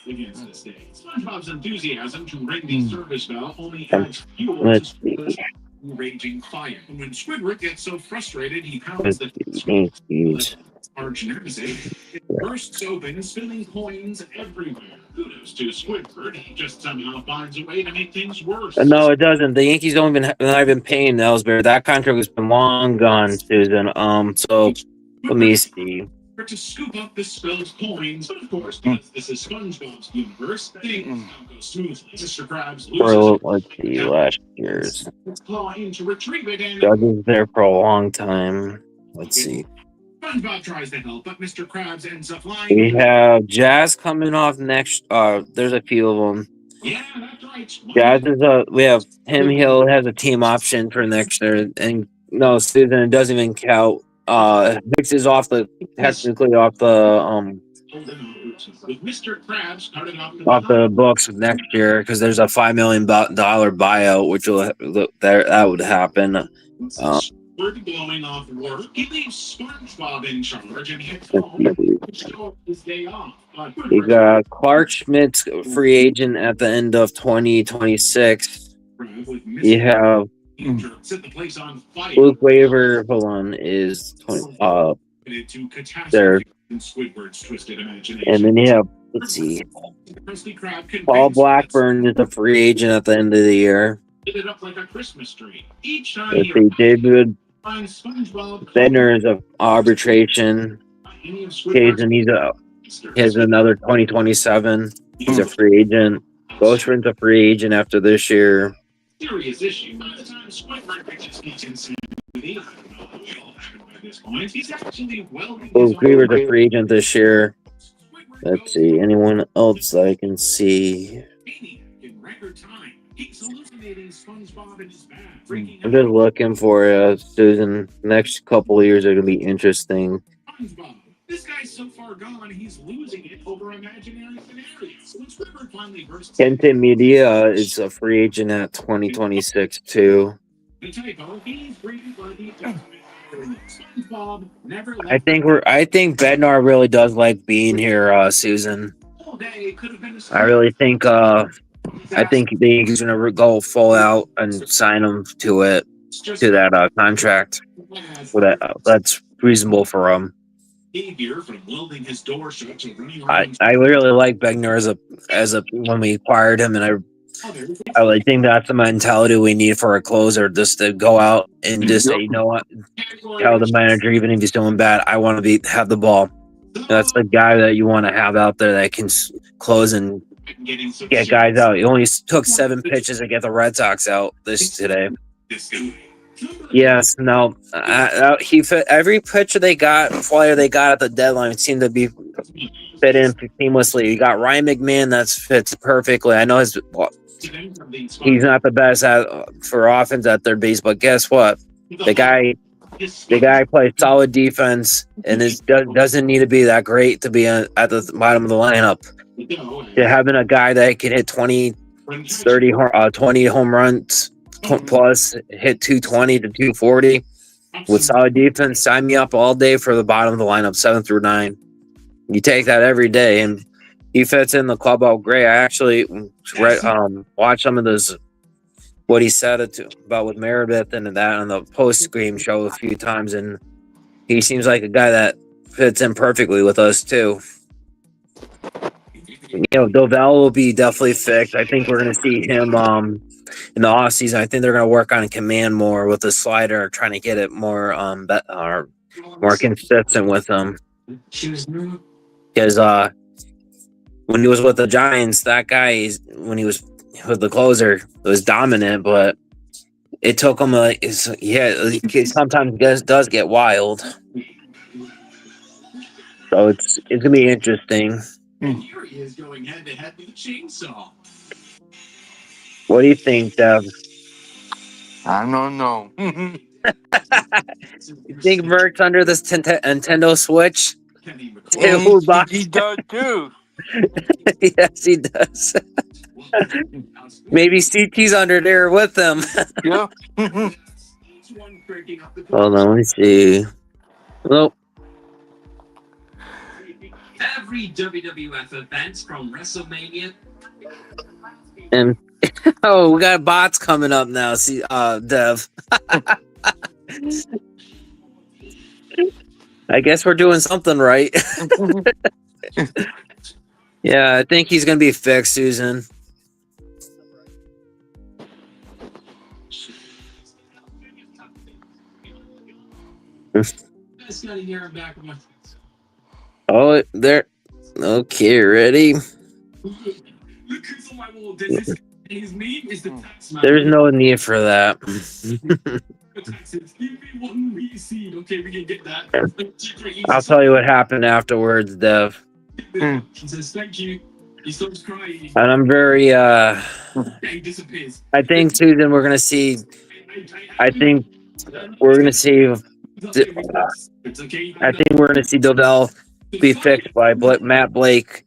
Against this day. SpongeBob's enthusiasm to ring the service bell only adds fuel to Squidward's raging fire. And when Squidward gets so frustrated, he pounds the large nemesis. It bursts open, spilling coins everywhere. Kudos to Squidward. He just somehow finds a way to make things worse. No, it doesn't. The Yankees don't even not even paying Ellsbury. That contract has been long gone, Susan. So let me see. To scoop up the spilled coins, but of course, because this is SpongeBob's universe, things don't go smoothly. Mr. Krabs loses. Let's see, last year's. Clawing to retrieve it, and Judge is there for a long time. Let's see. SpongeBob tries to help, but Mr. Krabs ends up lying. We have Jazz coming off next. There's a few of them. Yeah, that's right. Jazz we have him. He has a team option for next year, and no, Susan, it doesn't even count. Hicks is technically off the off the books next year because there's a $5 million buyout, which that would happen. Blowing off work, he leaves SpongeBob in charge and heads home his day off. We got Clark Schmidt's free agent at the end of 2026. You have Luke Waver. Hold on, is 20, there. And then you have, let's see, Paul Blackburn is a free agent at the end of the year. Let's see, David Benner is an arbitration. Jason, he has another 2027. He's a free agent. Gosford's a free agent after this year. Serious issue. By the time Squidward reaches insanity, he's actually Griever's a free agent this year. Let's see, anyone else I can see? I'm just looking for Susan. Next couple of years are gonna be interesting. This guy's so far gone, he's losing it over imaginary scenarios. When Squidward finally bursts, Kente Media is a free agent at 2026 too. the typo, he's breathing for the I think Bednar really does like being here, Susan. I think the Yankees gonna go full out and sign him to that contract. Well, that's reasonable for him. I really like Begner as a when we acquired him, and I really think that's the mentality we need for a closer, just to go out and just say, you know what, tell the manager, even if he's doing bad, I want to have the ball. That's the guy that you want to have out there that can close and get guys out. He only took 7 pitches to get the Red Sox out today. Yes, no. He fit every pitcher player they got at the deadline seemed to be fit in seamlessly. You got Ryan McMahon that fits perfectly. I know he's not the best for offense at third base, but guess what? The guy plays solid defense and doesn't need to be that great to be at the bottom of the lineup. Having a guy that can hit 20 home runs plus, hit 220 to 240 with solid defense, sign me up all day for the bottom of the lineup, 7 through 9. You take that every day, and he fits in the clubhouse great. I actually watched some of those what he said about with Meredith and that on the post-game show a few times, and he seems like a guy that fits in perfectly with us too. Dovell will be definitely fixed. I think we're going to see him in the offseason. I think they're going to work on command more with the slider, trying to get it more more consistent with him. Because when he was with the Giants, that guy, when he was with the closer, was dominant, but it took him sometimes does get wild. So it's going to be interesting. And here he is going head to head with a chainsaw. What do you think, Dev? I don't know. You think Merck's under this Nintendo Switch? He does too. Yes, he does. Maybe CT's under there with him. Yeah. Hold on, let me see. Well, Every WWF event from WrestleMania. and we got bots coming up now. See, Dev. I guess we're doing something right. Yeah, I think he's gonna be fixed, Susan. Oh, there. Okay, ready? There's no need for that. I'll tell you what happened afterwards, Dev. And I'm very I think, Susan, we're gonna see. I think we're gonna see Dovell be fixed by Matt Blake.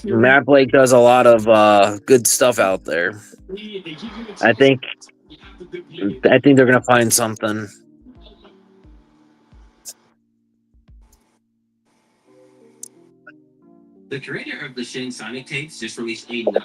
Matt Blake does a lot of good stuff out there. I think they're gonna find something. The creator of the Shin Sonic tapes just released another.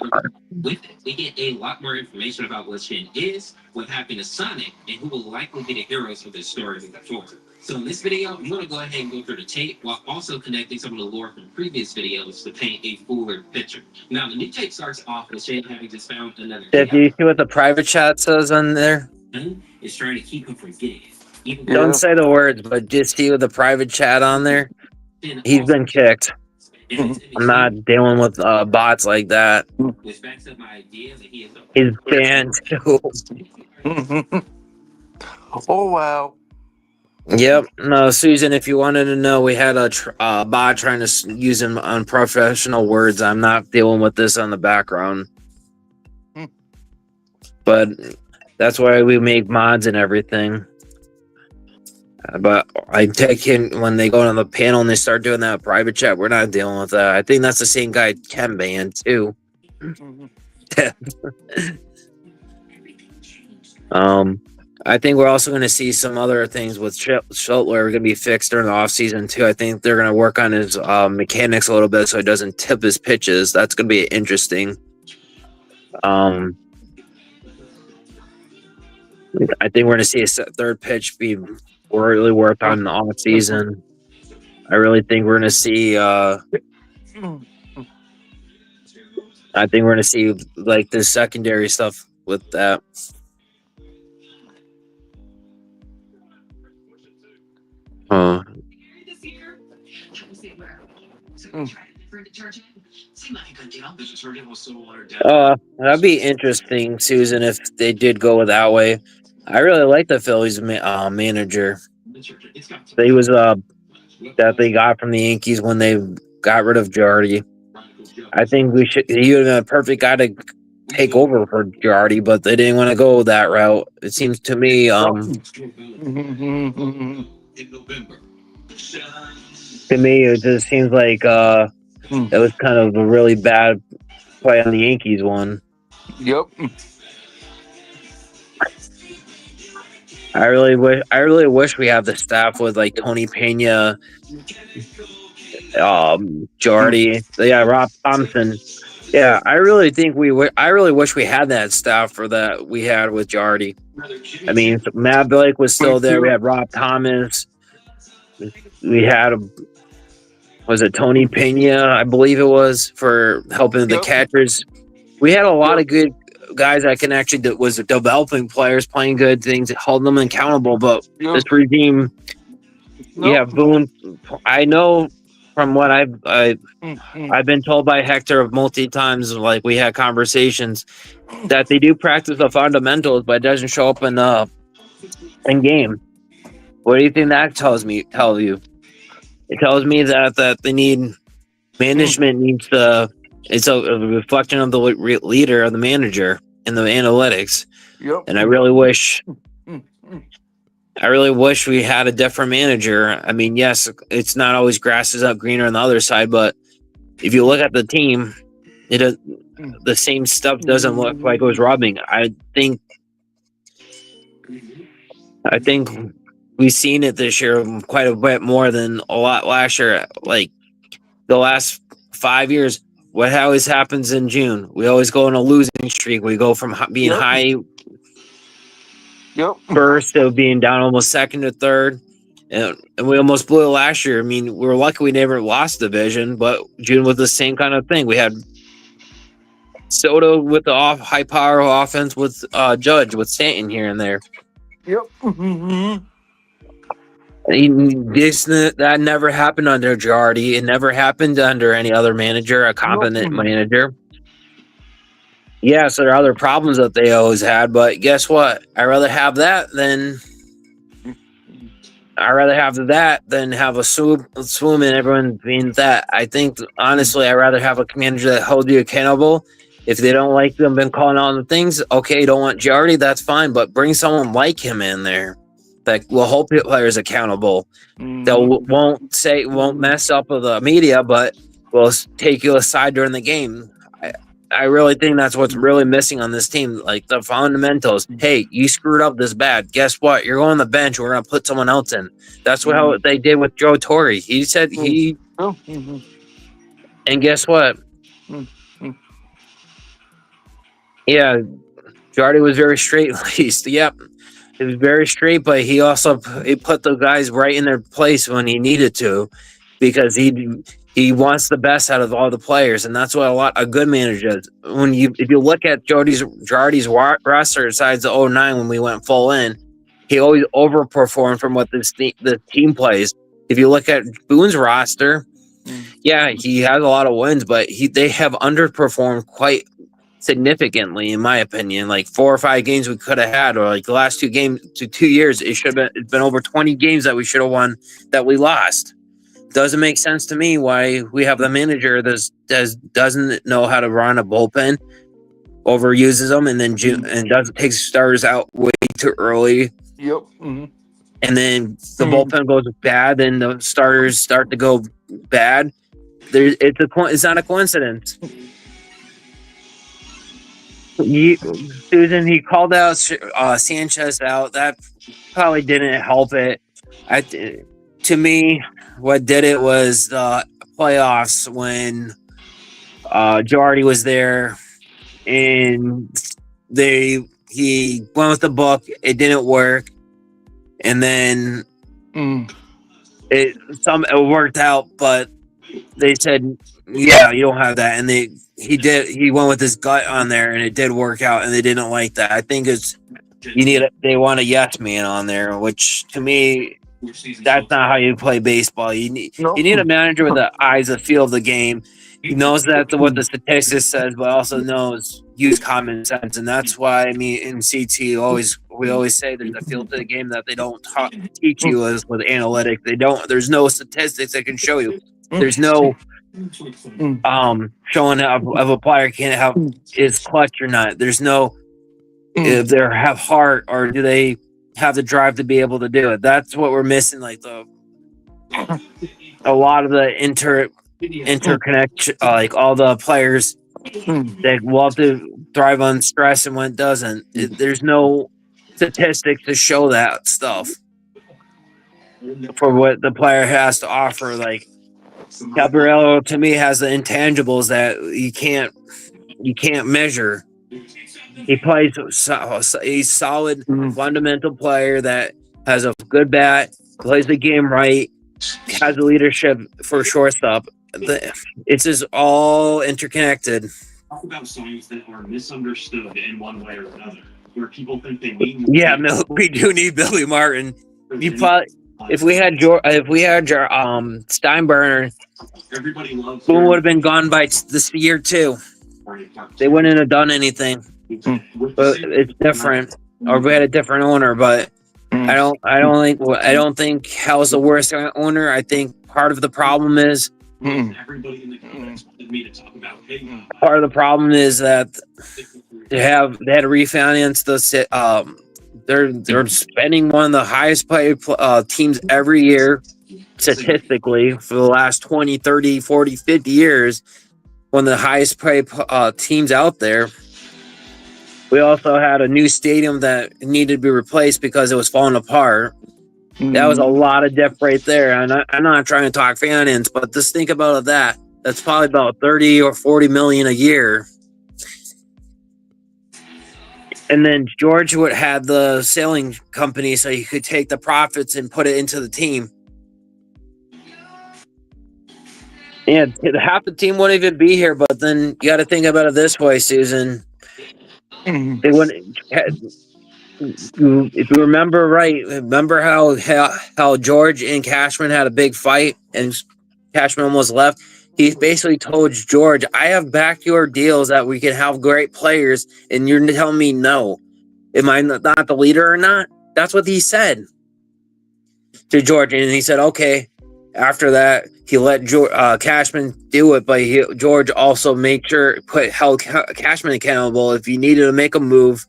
With it, we get a lot more information about what Shin is, what happened to Sonic, and who will likely be the heroes of this story moving forward. So in this video, I'm going to go ahead and go through the tape while also connecting some of the lore from previous videos to paint a fuller picture. Now, the new tape starts off with Shin having just found another. Do you see what the private chat says on there? Is trying to keep him from getting it. Don't say the words, but just see with the private chat on there. He's been kicked. I'm not dealing with bots like that. He's banned too. Oh wow. Yep. No, Susan, if you wanted to know, we had a bot trying to use him unprofessional words. I'm not dealing with this on the background. But that's why we make mods and everything. But I take him when they go on the panel and they start doing that private chat. We're not dealing with that. I think that's the same guy Ken banned too. I think we're also going to see some other things with Schultler are going to be fixed during the offseason, too. I think they're going to work on his mechanics a little bit so he doesn't tip his pitches. That's going to be interesting. I think we're going to see a third pitch be really worked on in the offseason. I really think we're going to see like the secondary stuff with that. That'd be interesting, Susan, if they did go that way. I really like the Phillies manager. He was that they got from the Yankees when they got rid of Girardi. I think he would have been a perfect guy to take over for Girardi, but they didn't want to go that route. It seems to me, it just seems like it was kind of a really bad play on the Yankees one. Yep. I really wish we had the staff with like Tony Pena, Girardi, Rob Thompson. Yeah, I really think I really wish we had that staff for that we had with Girardi. I mean, Matt Blake was still there. We had Rob Thomas. We had was it Tony Pena? I believe it was for helping the catchers. We had a lot of good guys that can actually was developing players, playing good things, holding them accountable. But this regime, Boone. I know from what I've been told by Hector multi times, like we had conversations, that they do practice the fundamentals, but it doesn't show up in game. What do you think that tells you? It tells me that they need management needs to. It's a reflection of the leader of the manager in the analytics. Yep. And I really wish we had a different manager. I mean, yes, it's not always grass is up greener on the other side, but if you look at the team, the same stuff doesn't look like it was rubbing. I think we've seen it this year quite a bit more than a lot last year. Like the last 5 years, what always happens in June? We always go on a losing streak. We go from being high first to being down almost second to third. And we almost blew it last year. I mean, we were lucky we never lost division, but June was the same kind of thing. We had Soto with the high power offense with Judge with Stanton here and there. Yep. That never happened under Girardi. It never happened under any other manager, a competent manager. Yeah, so there are other problems that they always had, but guess what? I'd rather have that than have a swoon and everyone being that. I think, honestly, I'd rather have a manager that holds you accountable. If they don't like them, been calling on the things, okay, don't want Girardi, that's fine, but bring someone like him in there that will hold players accountable. That won't mess up with the media, but will take you aside during the game. I really think that's what's really missing on this team, like the fundamentals. Hey, you screwed up this bad. Guess what? You're going on the bench. We're going to put someone else in. That's how they did with Joe Torre. He said and guess what? Yeah, Girardi was very straight laced. Yep. It was very straight, but he put the guys right in their place when he needed to, because he wants the best out of all the players, and that's what a good manager does. If you look at Girardi's roster, besides the 09 when we went full in, he always overperformed from what the team plays. If you look at Boone's roster, yeah, he has a lot of wins, but they have underperformed quite significantly, in my opinion. Like 4 or 5 games we could have had, or like the last 2 years, it's been over 20 games that we should have won that we lost. Doesn't make sense to me why we have the manager that doesn't know how to run a bullpen, overuses them, and then takes starters out way too early. Yep. And then the bullpen goes bad, and the starters start to go bad. It's not a coincidence. Susan, he called out Sanchez out. That probably didn't help it. To me, what did it was the playoffs when Jardy was there, and he went with the book. It didn't work, and then it worked out, but they said, "Yeah, you don't have that," and he went with his gut on there, and it did work out, and they didn't like that. I think they want a yes man on there, which to me, that's not how you play baseball. You need a manager with the eyes that feel the game. He knows that's what the statistics says, but also knows use common sense, and that's why in CT we always say there's a feel to the game that they don't teach you as with analytics. There's no statistics that can show you. There's no showing of a player can't have is clutch or not. There's no if they have heart or do they have the drive to be able to do it. That's what we're missing. Like a lot of the interconnection, like all the players that love to thrive on stress and when it doesn't. There's no statistics to show that stuff for what the player has to offer. Like Gabriello to me has the intangibles that you can't measure. He plays a solid fundamental player that has a good bat, plays the game right, has the leadership for shortstop. It's just all interconnected. Talk about songs that are misunderstood in one way or another, where people think they mean. Yeah, we do need Billy Martin. If we had Steinbrenner, everybody loves. Boone would have been gone by this year too. They wouldn't have done anything. But it's different, or we had a different owner. But I don't think Hal's the worst owner. I think part of the problem is everybody in the comments wanted me to talk about. Part of the problem is that they had to refinance they're spending one of the highest paid teams every year statistically for the last 20, 30, 40, 50 years. One of the highest paid teams out there. We also had a new stadium that needed to be replaced because it was falling apart. That was a lot of depth right there. And I'm not trying to talk finance, but just think about that. That's probably about 30 or 40 million a year. And then George would have the sailing company so he could take the profits and put it into the team. And half the team wouldn't even be here, but then you got to think about it this way, Susan. They wouldn't. If you remember how George and Cashman had a big fight and Cashman almost left? He basically told George, I have backyard deals that we can have great players, and you're telling me no. Am I not the leader or not? That's what he said to George. And he said, okay. After that, he let Cashman do it, but George also made sure held Cashman accountable. If he needed to make a move,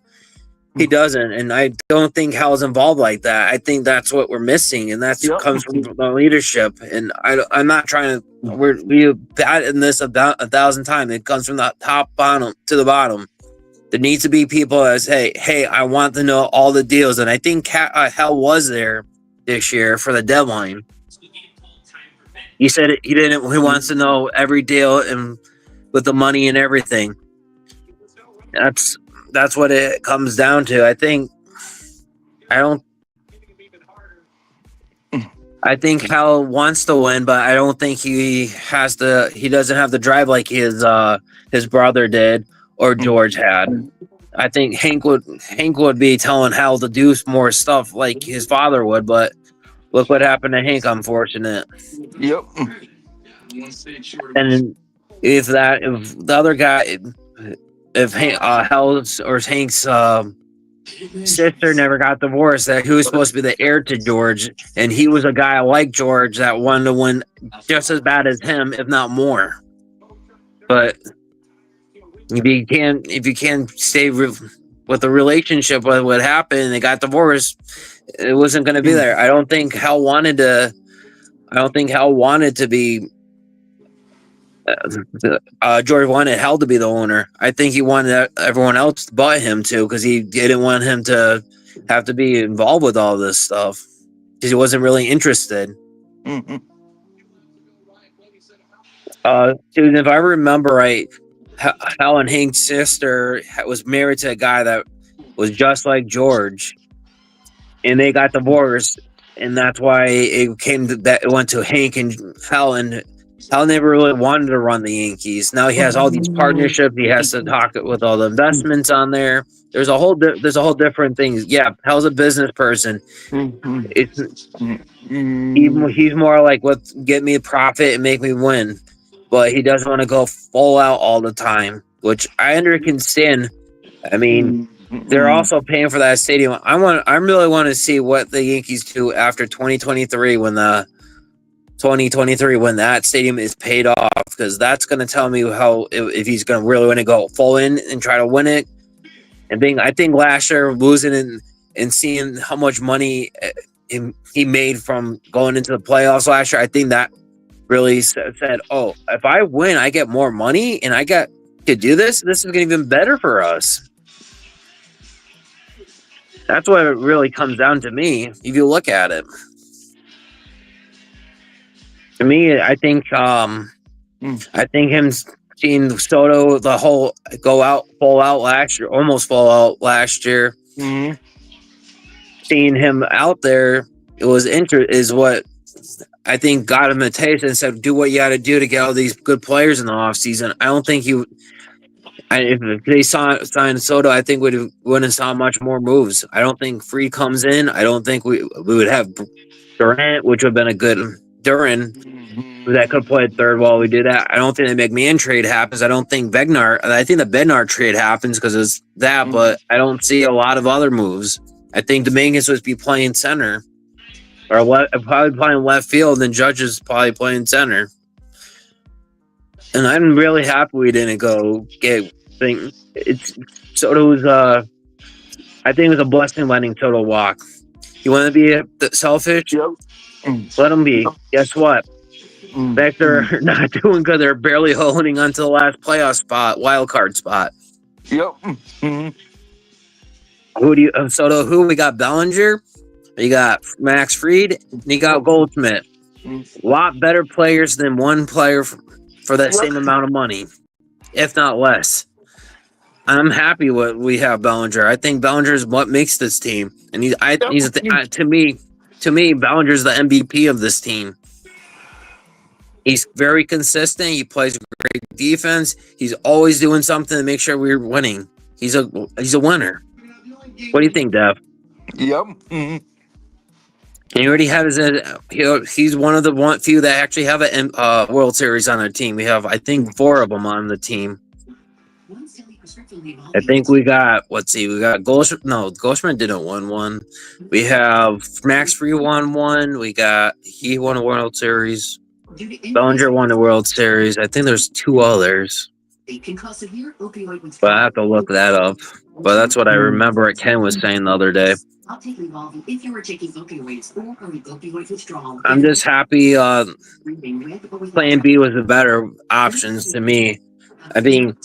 he doesn't. And I don't think Hal's involved like that. I think that's what we're missing, and that comes from the leadership. And I'm not trying to. We've batted this about 1,000 times. It comes from the bottom to the bottom. There needs to be people that say, "Hey, I want to know all the deals." And I think Hal was there this year for the deadline. He said he didn't. He wants to know every deal and with the money and everything. That's what it comes down to. I think Hal wants to win, but I don't think he has to. He doesn't have the drive like his brother did or George had. I think Hank would be telling Hal to do more stuff like his father would, but look what happened to Hank. Unfortunate. Yep. And if the other guy, if Hal's or Hank's sister never got divorced, that he was supposed to be the heir to George, and he was a guy like George that wanted to win just as bad as him, if not more. But if you can't stay with the relationship with what happened and they got divorced, it wasn't going to be there. I don't think Hal wanted to be George wanted Hell to be the owner. I think he wanted everyone else but him to, because he didn't want him to have to be involved with all this stuff because he wasn't really interested. Mm-hmm. Dude, if I remember right, Hal and Hank's sister was married to a guy that was just like George, and they got divorced, and that's why it came to that. It went to Hank and Hal, and Hal never really wanted to run the Yankees. Now he has all these partnerships. He has to talk with all the investments on there. There's a whole different thing. Yeah, Hal's a business person. He's more like, let's get me a profit and make me win, but he doesn't want to go full out all the time, which I understand. I mean, they're also paying for that stadium. I really want to see what the Yankees do after 2023 when that stadium is paid off, because that's going to tell me how if he's going to really want to go full in and try to win it. And I think last year losing and seeing how much money he made from going into the playoffs last year, I think that really said, oh, if I win, I get more money and I get to do this. This is going to be even better for us. That's what it really comes down to me, if you look at it. To me, I think him seeing Soto the whole full out last year, almost full out last year, seeing him out there, is what I think got him a taste and said, do what you got to do to get all these good players in the offseason. I don't think if they signed Soto, I think we wouldn't have saw much more moves. I don't think Fried comes in. I don't think we would have Durant, which would have been a good Durant that could play third while we do that. I don't think the McMahon trade happens. I think the Bednar trade happens because of that, but I don't see a lot of other moves. I think Dominguez would be playing center, or probably playing left field, and Judge is probably playing center. And I'm really happy we didn't go get thing. Soto's. I think it was a blessing letting Soto walk. You want to be selfish? Yep. Let him be. Guess what? They're not doing good. They're barely holding on to the last playoff spot, wild card spot. Yep. Soto? Who we got? Bellinger. You got Max Fried. And you got Goldschmidt. A lot better players than one player for that same amount of money, if not less. I'm happy what we have Bellinger. I think Bellinger is what makes this team, and to me, Bellinger's the MVP of this team. He's very consistent. He plays great defense. He's always doing something to make sure we're winning. He's a winner. What do you think, Dev? Yep. And he already had he's one of the few that actually have a World Series on their team. We have, I think, 4 of them on the team. I think we got Goldschmidt. No, Goldschmidt didn't win one. We have Max Fried won one. He won a World Series. Bellinger won the World Series. I think there's 2 others, but I have to look that up. But that's what I remember Ken was saying the other day. I'm just happy Plan B was the better options to me. I mean,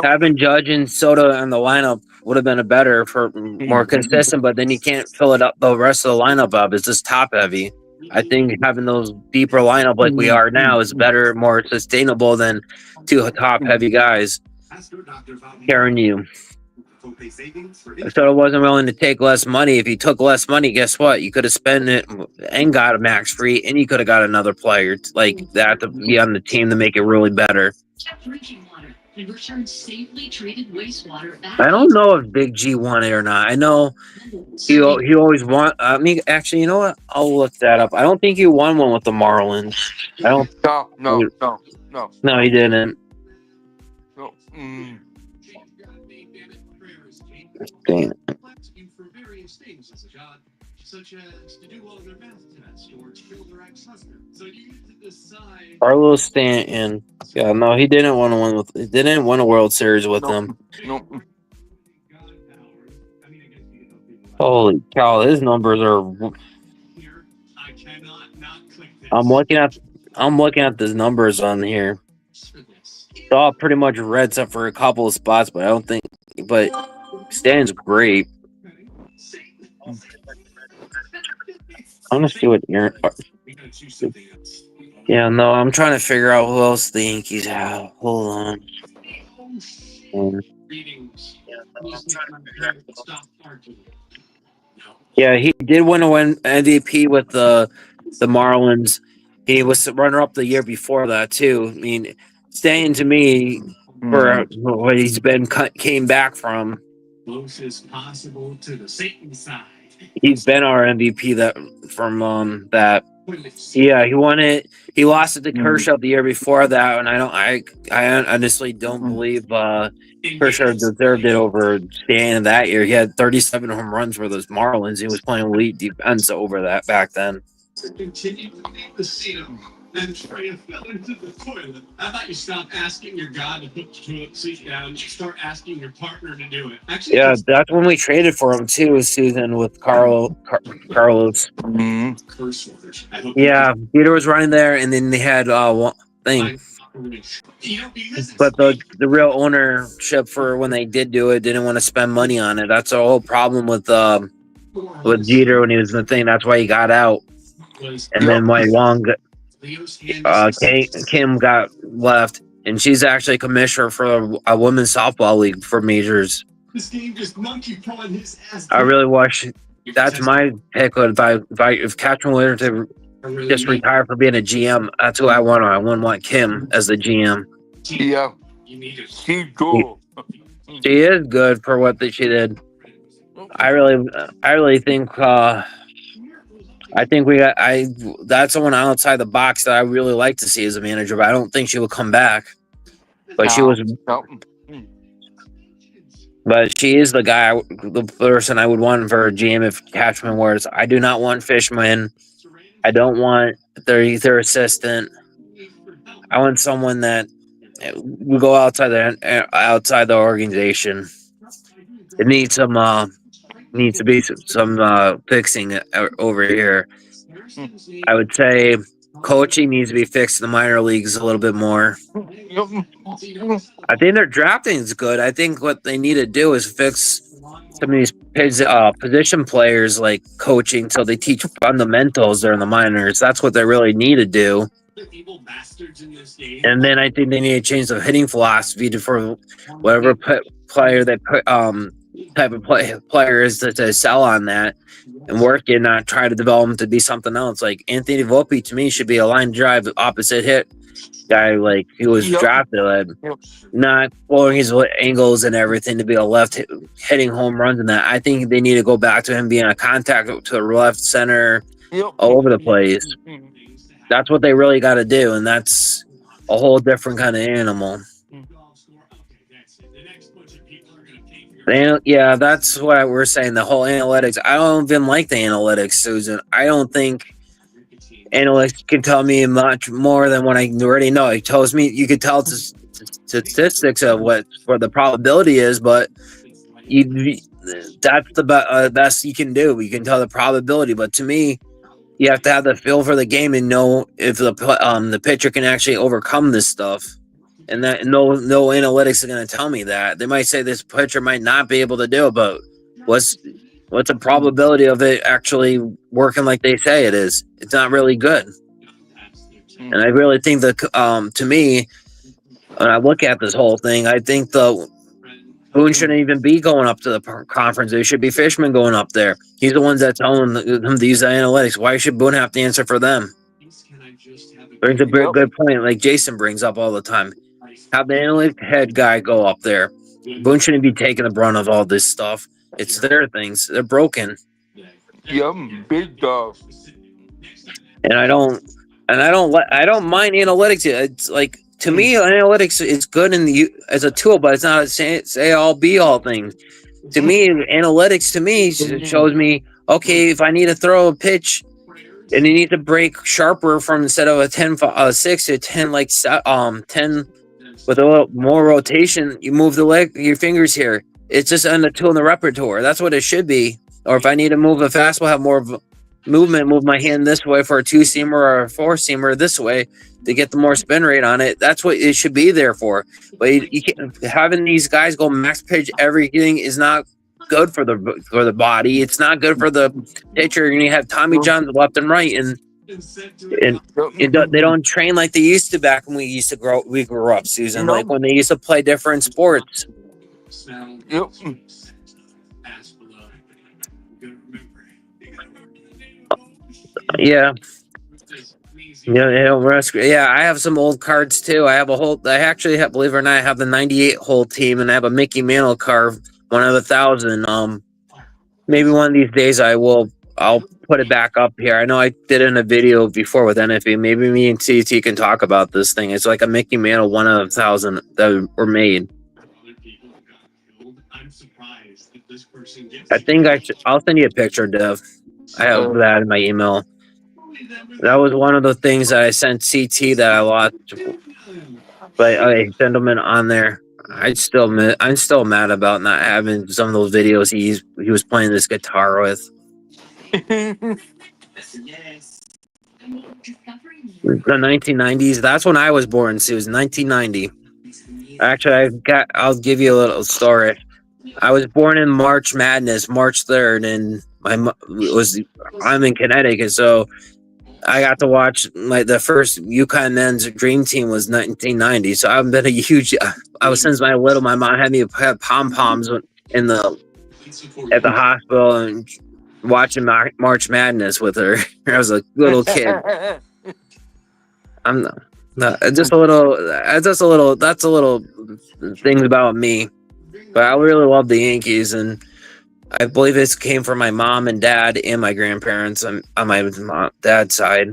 having Judge and Soto in the lineup would have been a better for more consistent, but then you can't fill it up the rest of the lineup up. It's just top heavy. I think having those deeper lineup like we are now is better, more sustainable than 2 top heavy guys carrying you. Soto wasn't willing to take less money. If he took less money, guess what? You could have spent it and got a Max Fried, and you could have got another player like that to be on the team to make it really better. I don't know if Big G won it or not. I know he always won. I mean, actually, you know what? I'll look that up. I don't think he won one with the Marlins. I don't. No. No, he didn't. No. Damn. Carlos Stanton. Yeah, no, he didn't win one he didn't win a World Series with them. No. Holy cow, his numbers are. I'm looking at the numbers on here. It's all pretty much red except for a couple of spots, but I don't think. But Stan's great. I want to see what Aaron. Yeah, no, I'm trying to figure out who else the Yankees have. Hold on. Yeah, he did win MVP with the Marlins. He was runner up the year before that too. I mean, Stan to me for what he's been came back from. He's been our MVP from that. Yeah, he won it. He lost it to Kershaw the year before that, and I honestly don't believe Kershaw deserved it over Stan that year. He had 37 home runs for those Marlins. He was playing elite defense over that back then. And Freya fell into the toilet. How about you stop asking your God to put the toilet seat down and you start asking your partner to do it? Actually, yeah, that's when we traded for him too, Susan, with Carlos. Yeah, Peter was running there, and then they had one thing. But the real ownership for when they did do it didn't want to spend money on it. That's the whole problem with Jeter when he was in the thing. That's why he got out. And then when Long Kim got left, and she's actually commissioner for a women's softball league for majors. I really wish that's my pick. If Catherine were to just retire for being a GM, that's who I want. I wouldn't want Kim as the GM. Yeah, she's cool. She is good for what she did. I really think. I think that's someone outside the box that I really like to see as a manager, but I don't think she will come back. But she is the person I would want for a GM if Cashman was. I do not want Fishman. I don't want their assistant. I want someone that will go outside the organization. It needs to be some fixing over here. I would say coaching needs to be fixed in the minor leagues a little bit more. I think their drafting is good. I think what they need to do is fix some of these position players like coaching so they teach fundamentals there in the minors. That's what they really need to do. And then I think they need to change the hitting philosophy for whatever player they put type of player is to sell on that and work and not try to develop them to be something else. Like Anthony Volpe to me should be a line drive opposite hit guy, like he was drafted, not blowing his angles and everything to be a left hitting home runs and that. I think they need to go back to him being a contact to the left center all over the place. That's what they really got to do, and that's a whole different kind of animal. Yeah, that's what we're saying. The whole analytics. I don't even like the analytics, Susan. I don't think analytics can tell me much more than what I already know. It tells me you could tell the statistics of what the probability is, but that's the best you can do. You can tell the probability, but to me, you have to have the feel for the game and know if the pitcher can actually overcome this stuff. And that no analytics are going to tell me that. They might say this pitcher might not be able to do it, but what's the probability of it actually working like they say it is? It's not really good. And I really think that to me, when I look at this whole thing, I think Boone shouldn't even be going up to the conference. It should be Fishman going up there. He's the ones that's telling him to use the analytics. Why should Boone have to answer for them? Brings a good point, like Jason brings up all the time. Have the analytic head guy go up there. Boone shouldn't be taking the brunt of all this stuff. It's their things. They're broken. Big dog. And I don't mind analytics. It's like, to me, analytics is good as a tool, but it's not a say all be all thing. To me, analytics shows me, okay, if I need to throw a pitch and you need to break sharper from instead of a 10-6 to 10 with a little more rotation, you move your fingers here. It's just on the tool in the repertoire. That's what it should be. Or if I need to move a fastball, have more of movement, move my hand this way for a 2-seamer or a 4-seamer this way to get the more spin rate on it. That's what it should be there for. But you can't, having these guys go max pitch everything is not good for the body. It's not good for the pitcher. You're gonna have Tommy Johns left and right, and they don't train like they used to back when we grew up, Susan. Like when they used to play different sports. Yep. Yeah. Yeah, I have some old cards too. I actually have, believe it or not, I have the 98 whole team, and I have a Mickey Mantle card, 1 of 1,000. Maybe one of these days I'll put it back up here. I know I did it in a video before with NFB. Maybe me and CT can talk about this thing. It's like a Mickey Mantle 1 of 1,000 that were made. I think I'll send you a picture, Dev. I have that in my email. That was one of the things that I sent CT that I lost, but I sent him on there. I'm still mad about not having some of those videos he was playing this guitar with. The 1990s. That's when I was born. So it was 1990. Actually, I'll give you a little story. I was born in March Madness, March 3rd, and I'm in Connecticut, so I got to watch the first UConn men's dream team was 1990. So I've been a huge. I was since my mom had me have pom poms at the hospital and watching March Madness with her. I was a little kid. I'm not just a little. That's a little things about me. But I really love the Yankees, and I believe this came from my mom and dad and my grandparents on my dad's side.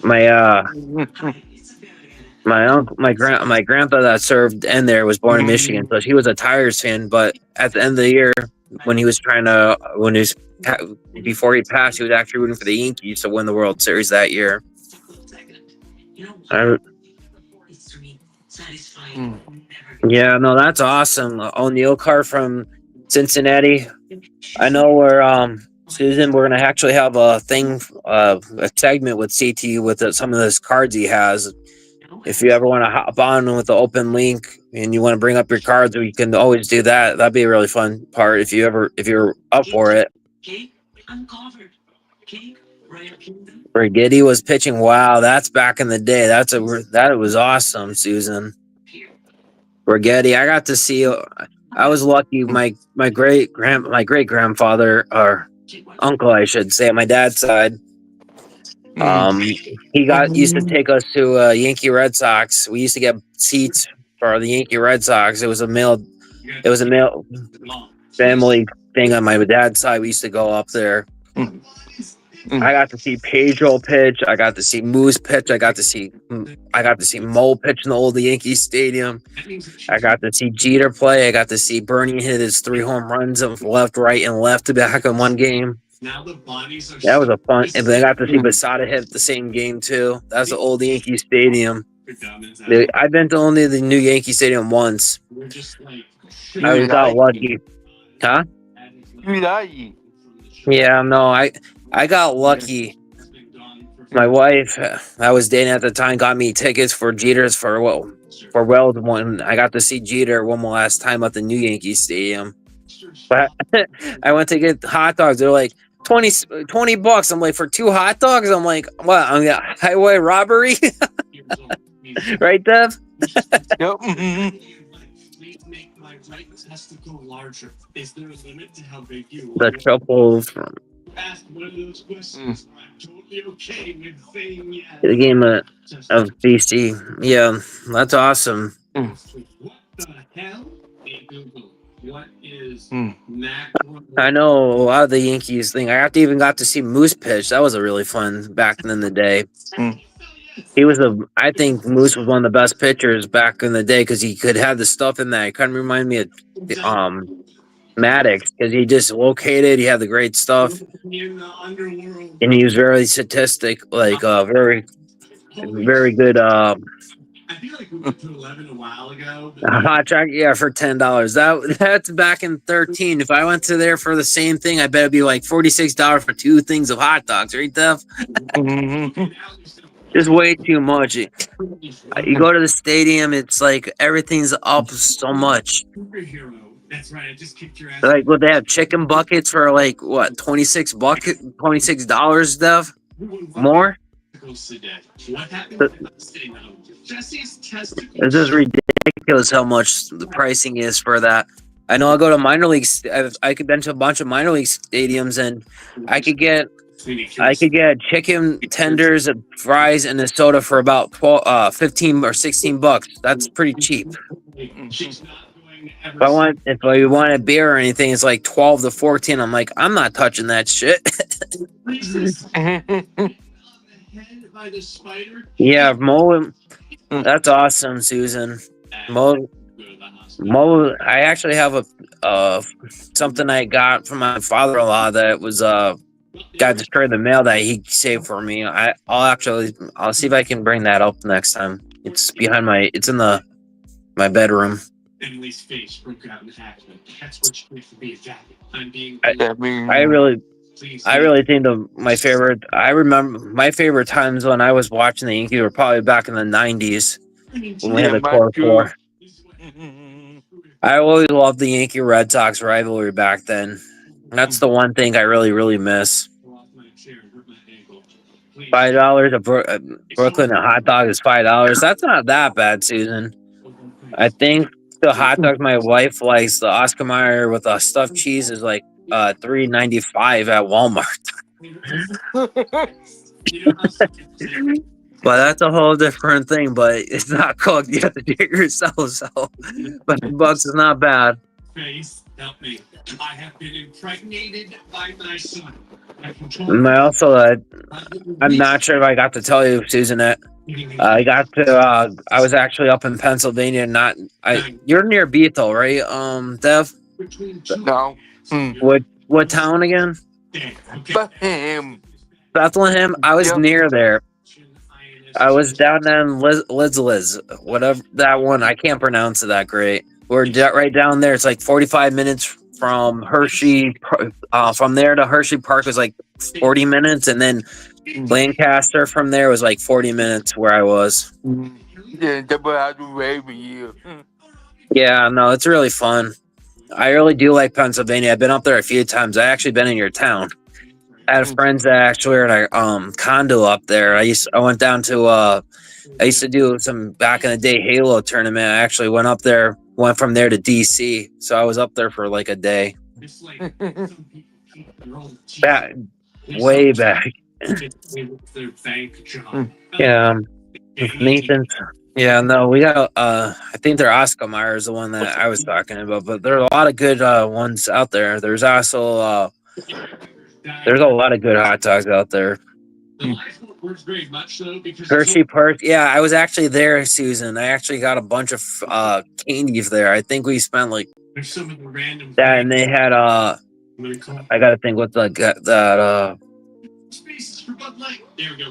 My grandpa that served in there was born in Michigan, so he was a Tigers fan. But at the end of the year, before he passed, he was actually rooting for the Yankees to win the World Series that year. Yeah, no, that's awesome. O'Neill card from Cincinnati. I know Susan, we're gonna actually have a thing, a segment with CT with some of those cards he has. If you ever want to hop on with the open link and you want to bring up your cards, we can always do that. That'd be a really fun part if you're up for it. Brigitte was pitching. Wow, that's back in the day. That was awesome, Susan. Brigitte, I got to see. I was lucky. My great grandfather or uncle, I should say, on my dad's side. He used to take us to Yankee Red Sox. We used to get seats for the Yankee Red Sox. It was a male family thing on my dad's side. We used to go up there. I got to see Pedro pitch. I got to see Moose pitch. I got to see Mo pitch in the old Yankee Stadium. I got to see Jeter play. I got to see Bernie hit his 3 home runs of left, right, and left back in one game. That was a fun. And I got to see Basada hit the same game too. That's the old Yankee Stadium. I've been to only the new Yankee Stadium once. I got lucky. Huh? Yeah, no, I got lucky. My wife, I was dating at the time, got me tickets for Jeter's for Wells one. I got to see Jeter one last time at the new Yankee Stadium. But I went to get hot dogs. They're like $20. I'm like, for 2 hot dogs? I'm like, what? I'm gonna highway robbery? Right, Dev? Yep. The triple from the game of BC. Yeah, that's awesome. I know a lot of the Yankees thing. I even got to see Moose pitch. That was a really fun back in the day. I think Moose was one of the best pitchers back in the day because he could have the stuff in that. It kind of remind me of Maddox because he just located. He had the great stuff, and he was very statistic, like very, very good A hot chocolate, yeah, for $10. That's back in 13. If I went to there for the same thing, I bet it'd be like $46 for 2 things of hot dogs, right, Dev? Just way too much. You go to the stadium, it's like everything's up so much. Like, would they have chicken buckets for like what, $26, Dev? More? It's just ridiculous how much the pricing is for that. I know I go to minor leagues. I could been to a bunch of minor league stadiums, and I could get chicken tenders, fries, and a soda for about 15 or $16. That's pretty cheap. If I want a beer or anything, it's like 12 to 14. I'm like, I'm not touching that shit. Yeah, Mo. That's awesome, Susan. Mo. I actually have a something I got from my father-in-law that was got destroyed in the mail that he saved for me. I'll see if I can bring that up next time. It's behind it's in my bedroom. Emily's face broke out in half. That's what she makes to be a jacket. I'm being. I really think I remember my favorite times when I was watching the Yankees were probably back in the 90s when we had the core four. I always loved the Yankee Red Sox rivalry back then. That's the one thing I really, really miss. $5 a Brooklyn a hot dog is $5. That's not that bad, Susan. I think the hot dog my wife likes, the Oscar Mayer with a stuffed cheese, is like $3.95 at Walmart. But that's a whole different thing. But it's not cooked; you have to do it yourself. So, but $5 is not bad. Help me. I have been impregnated by my son. And I also, I'm not sure if I got to tell you, Susan, that I was actually up in Pennsylvania. You're near Bethel, right? Dev? No. What town again? Bethlehem. I was near there. I was down in Liz, whatever that one. I can't pronounce it that great. We're right down there. It's like 45 minutes from Hershey. From there to Hershey Park was like 40 minutes, and then Lancaster from there was like 40 minutes where I was. Yeah, no, it's really fun. I really do like Pennsylvania. I've been up there a few times. I actually been in your town. I had friends that actually were in a condo up there. I went down to I used to do some back in the day Halo tournament. I actually went up there, went from there to DC. So I was up there for like a day. Way back. Yeah. Nathan's. Yeah, no, we got I think their Oscar Mayer is the one that I was talking about, but there are a lot of good ones out there. There's also there's a lot of good hot dogs out there. Hershey Park. Yeah, I was actually there, Susan. I actually got a bunch of candies there. I think we spent like that, and they had I gotta think what that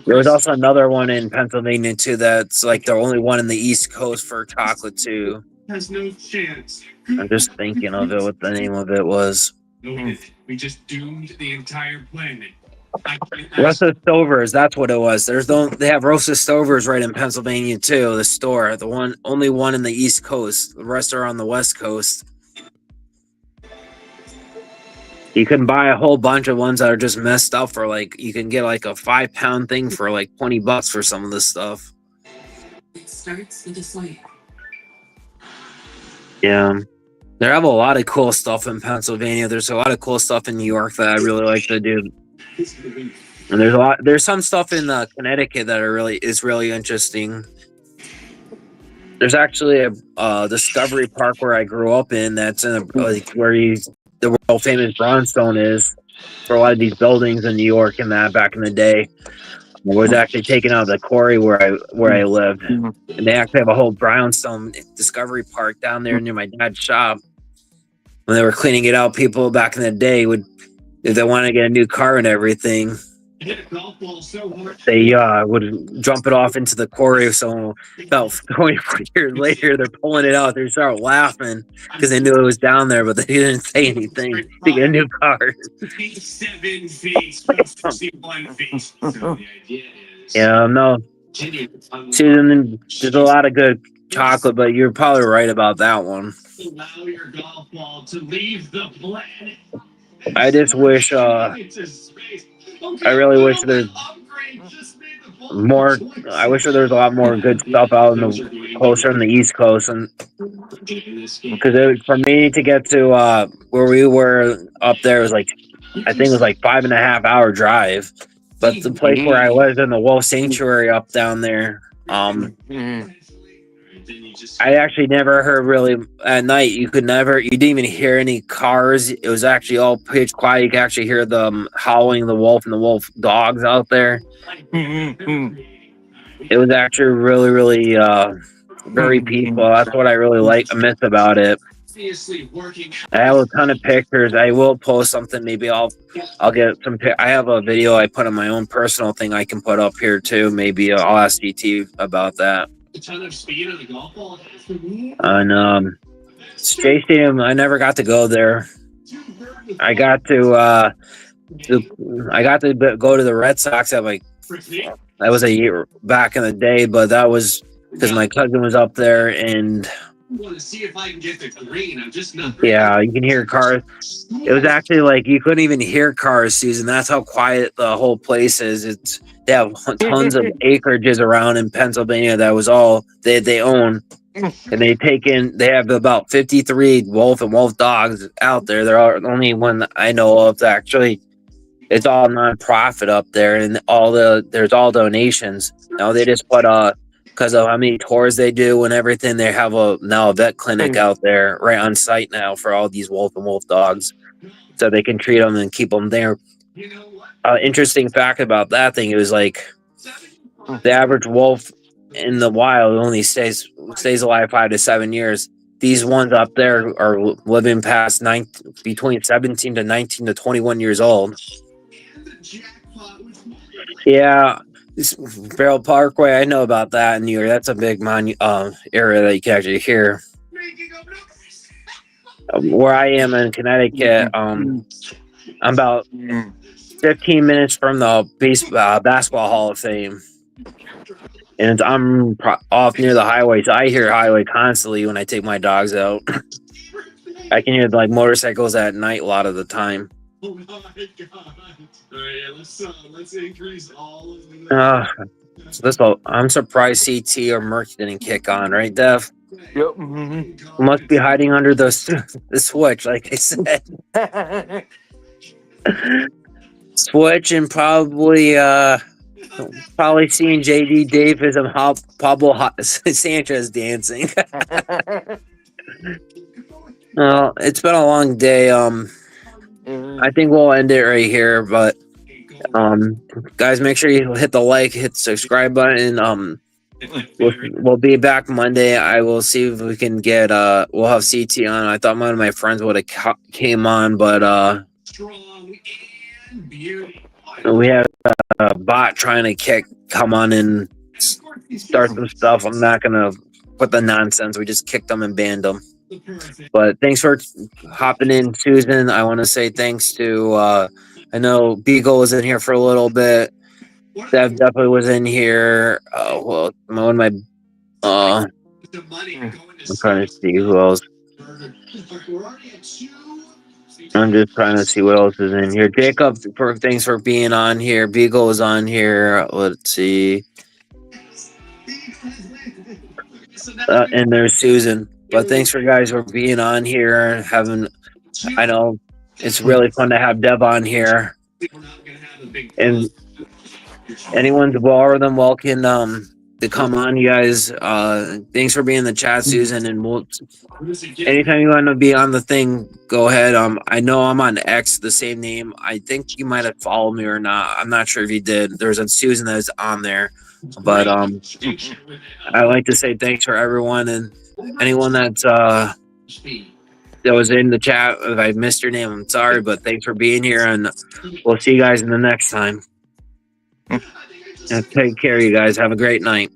there was also another one in Pennsylvania too. That's like the only one in the East Coast for chocolate too. Has no chance. I'm just thinking of it. What the name of it was? We just doomed the entire planet. Roasted Stovers. That's what it was. They have Roasted Stovers right in Pennsylvania too. The store, only one in the East Coast. The rest are on the West Coast. You can buy a whole bunch of ones that are just messed up for like, you can get like a 5-pound thing for like $20 for some of this stuff. It starts with a swipe. Yeah. They have a lot of cool stuff in Pennsylvania. There's a lot of cool stuff in New York that I really like to do. And there's some stuff in Connecticut that is really interesting. There's actually a Discovery Park where I grew up in that's in where the world famous brownstone is for a lot of these buildings in New York and that back in the day. It was actually taken out of the quarry where I lived. And they actually have a whole brownstone Discovery Park down there near my dad's shop. When they were cleaning it out, people back in the day if they wanted to get a new car and everything, They would jump it off into the quarry. So about 24 years later, they're pulling it out. They start laughing because they knew it was down there, but they didn't say anything to get a new car. 7 feet, 61 feet. So the idea is Yeah, no. Susan, there's a lot of good chocolate, but you're probably right about that one. allow your golf ball to leave the planet. I just wish, I really wish there's more. I wish there's a lot more good stuff out in the closer on the East Coast, and because for me to get to where we were up there was like, I think it was like 5.5 hour drive. But the place where I was in the Wolf Sanctuary up down there, I actually never heard really at night. You didn't even hear any cars. It was actually all pitch quiet. You could actually hear them howling, the wolf and the wolf dogs out there. It was actually really, really, very peaceful. That's what I really miss about it. I have a ton of pictures. I will post something. Maybe I'll get some. I have a video I put on my own personal thing I can put up here too. Maybe I'll ask DT about that. A ton of speed on the golf ball. And J Stadium, I never got to go there. I got to go to the Red Sox at that was a year back in the day, but that was because my cousin was up there, and Want to see if I can get the green. I'm just not. Yeah, you can hear cars. It was actually like you couldn't even hear cars, Susan. That's how quiet the whole place is. They have tons of acreages around in Pennsylvania that was all they own, and they have about 53 wolf and wolf dogs out there. There are only one I know of that actually. It's all nonprofit up there, and there's all donations. Now they just put because of how many tours they do and everything, they have now a vet clinic out there right on site now for all these wolf and wolf dogs, so they can treat them and keep them there. Interesting fact about that thing, it was like the average wolf in the wild only stays alive 5 to 7 years. These ones up there are living past between 17 to 19 to 21 years old. Yeah. This Barrel Parkway, I know about that in New York. That's a big area that you can actually hear. Where I am in Connecticut, I'm about 15 minutes from the Basketball Hall of Fame. And I'm off near the highway, so I hear highway constantly when I take my dogs out. I can hear motorcycles at night a lot of the time. Oh my god! All right, let's increase all of the. I'm surprised CT or Merc didn't kick on, right, Dev? Yep. Must be hiding under the switch, like I said. Switch and probably seeing JD Davis and Pablo Sanchez dancing. It's been a long day. I think we'll end it right here, but guys, make sure you hit the hit the subscribe button. We'll be back Monday. I will see if we can get we'll have CT on. I thought one of my friends would have came on, but we had a bot trying to come on and start some stuff. I'm not gonna put the nonsense. We just kicked them and banned them. But thanks for hopping in, Susan. I want to say thanks to I know Beagle was in here for a little bit. Dev definitely was in here. Well, one of my I'm trying to see who else. I'm just trying to see what else is in here. Jacob, thanks for being on here. Beagle is on here. Let's see. And there's Susan. But thanks for guys for being on here. I know it's really fun to have Dev on here. And anyone's more than welcome to come on, you guys. Thanks for being in the chat, Susan. And anytime you want to be on the thing, go ahead. I know I'm on X, the same name. I think you might have followed me or not. I'm not sure if you did. There's a Susan that's on there. But I like to say thanks for everyone and anyone that was in the chat. If I missed your name, I'm sorry, but thanks for being here, and we'll see you guys in the next time. Take care, you guys. Have a great night.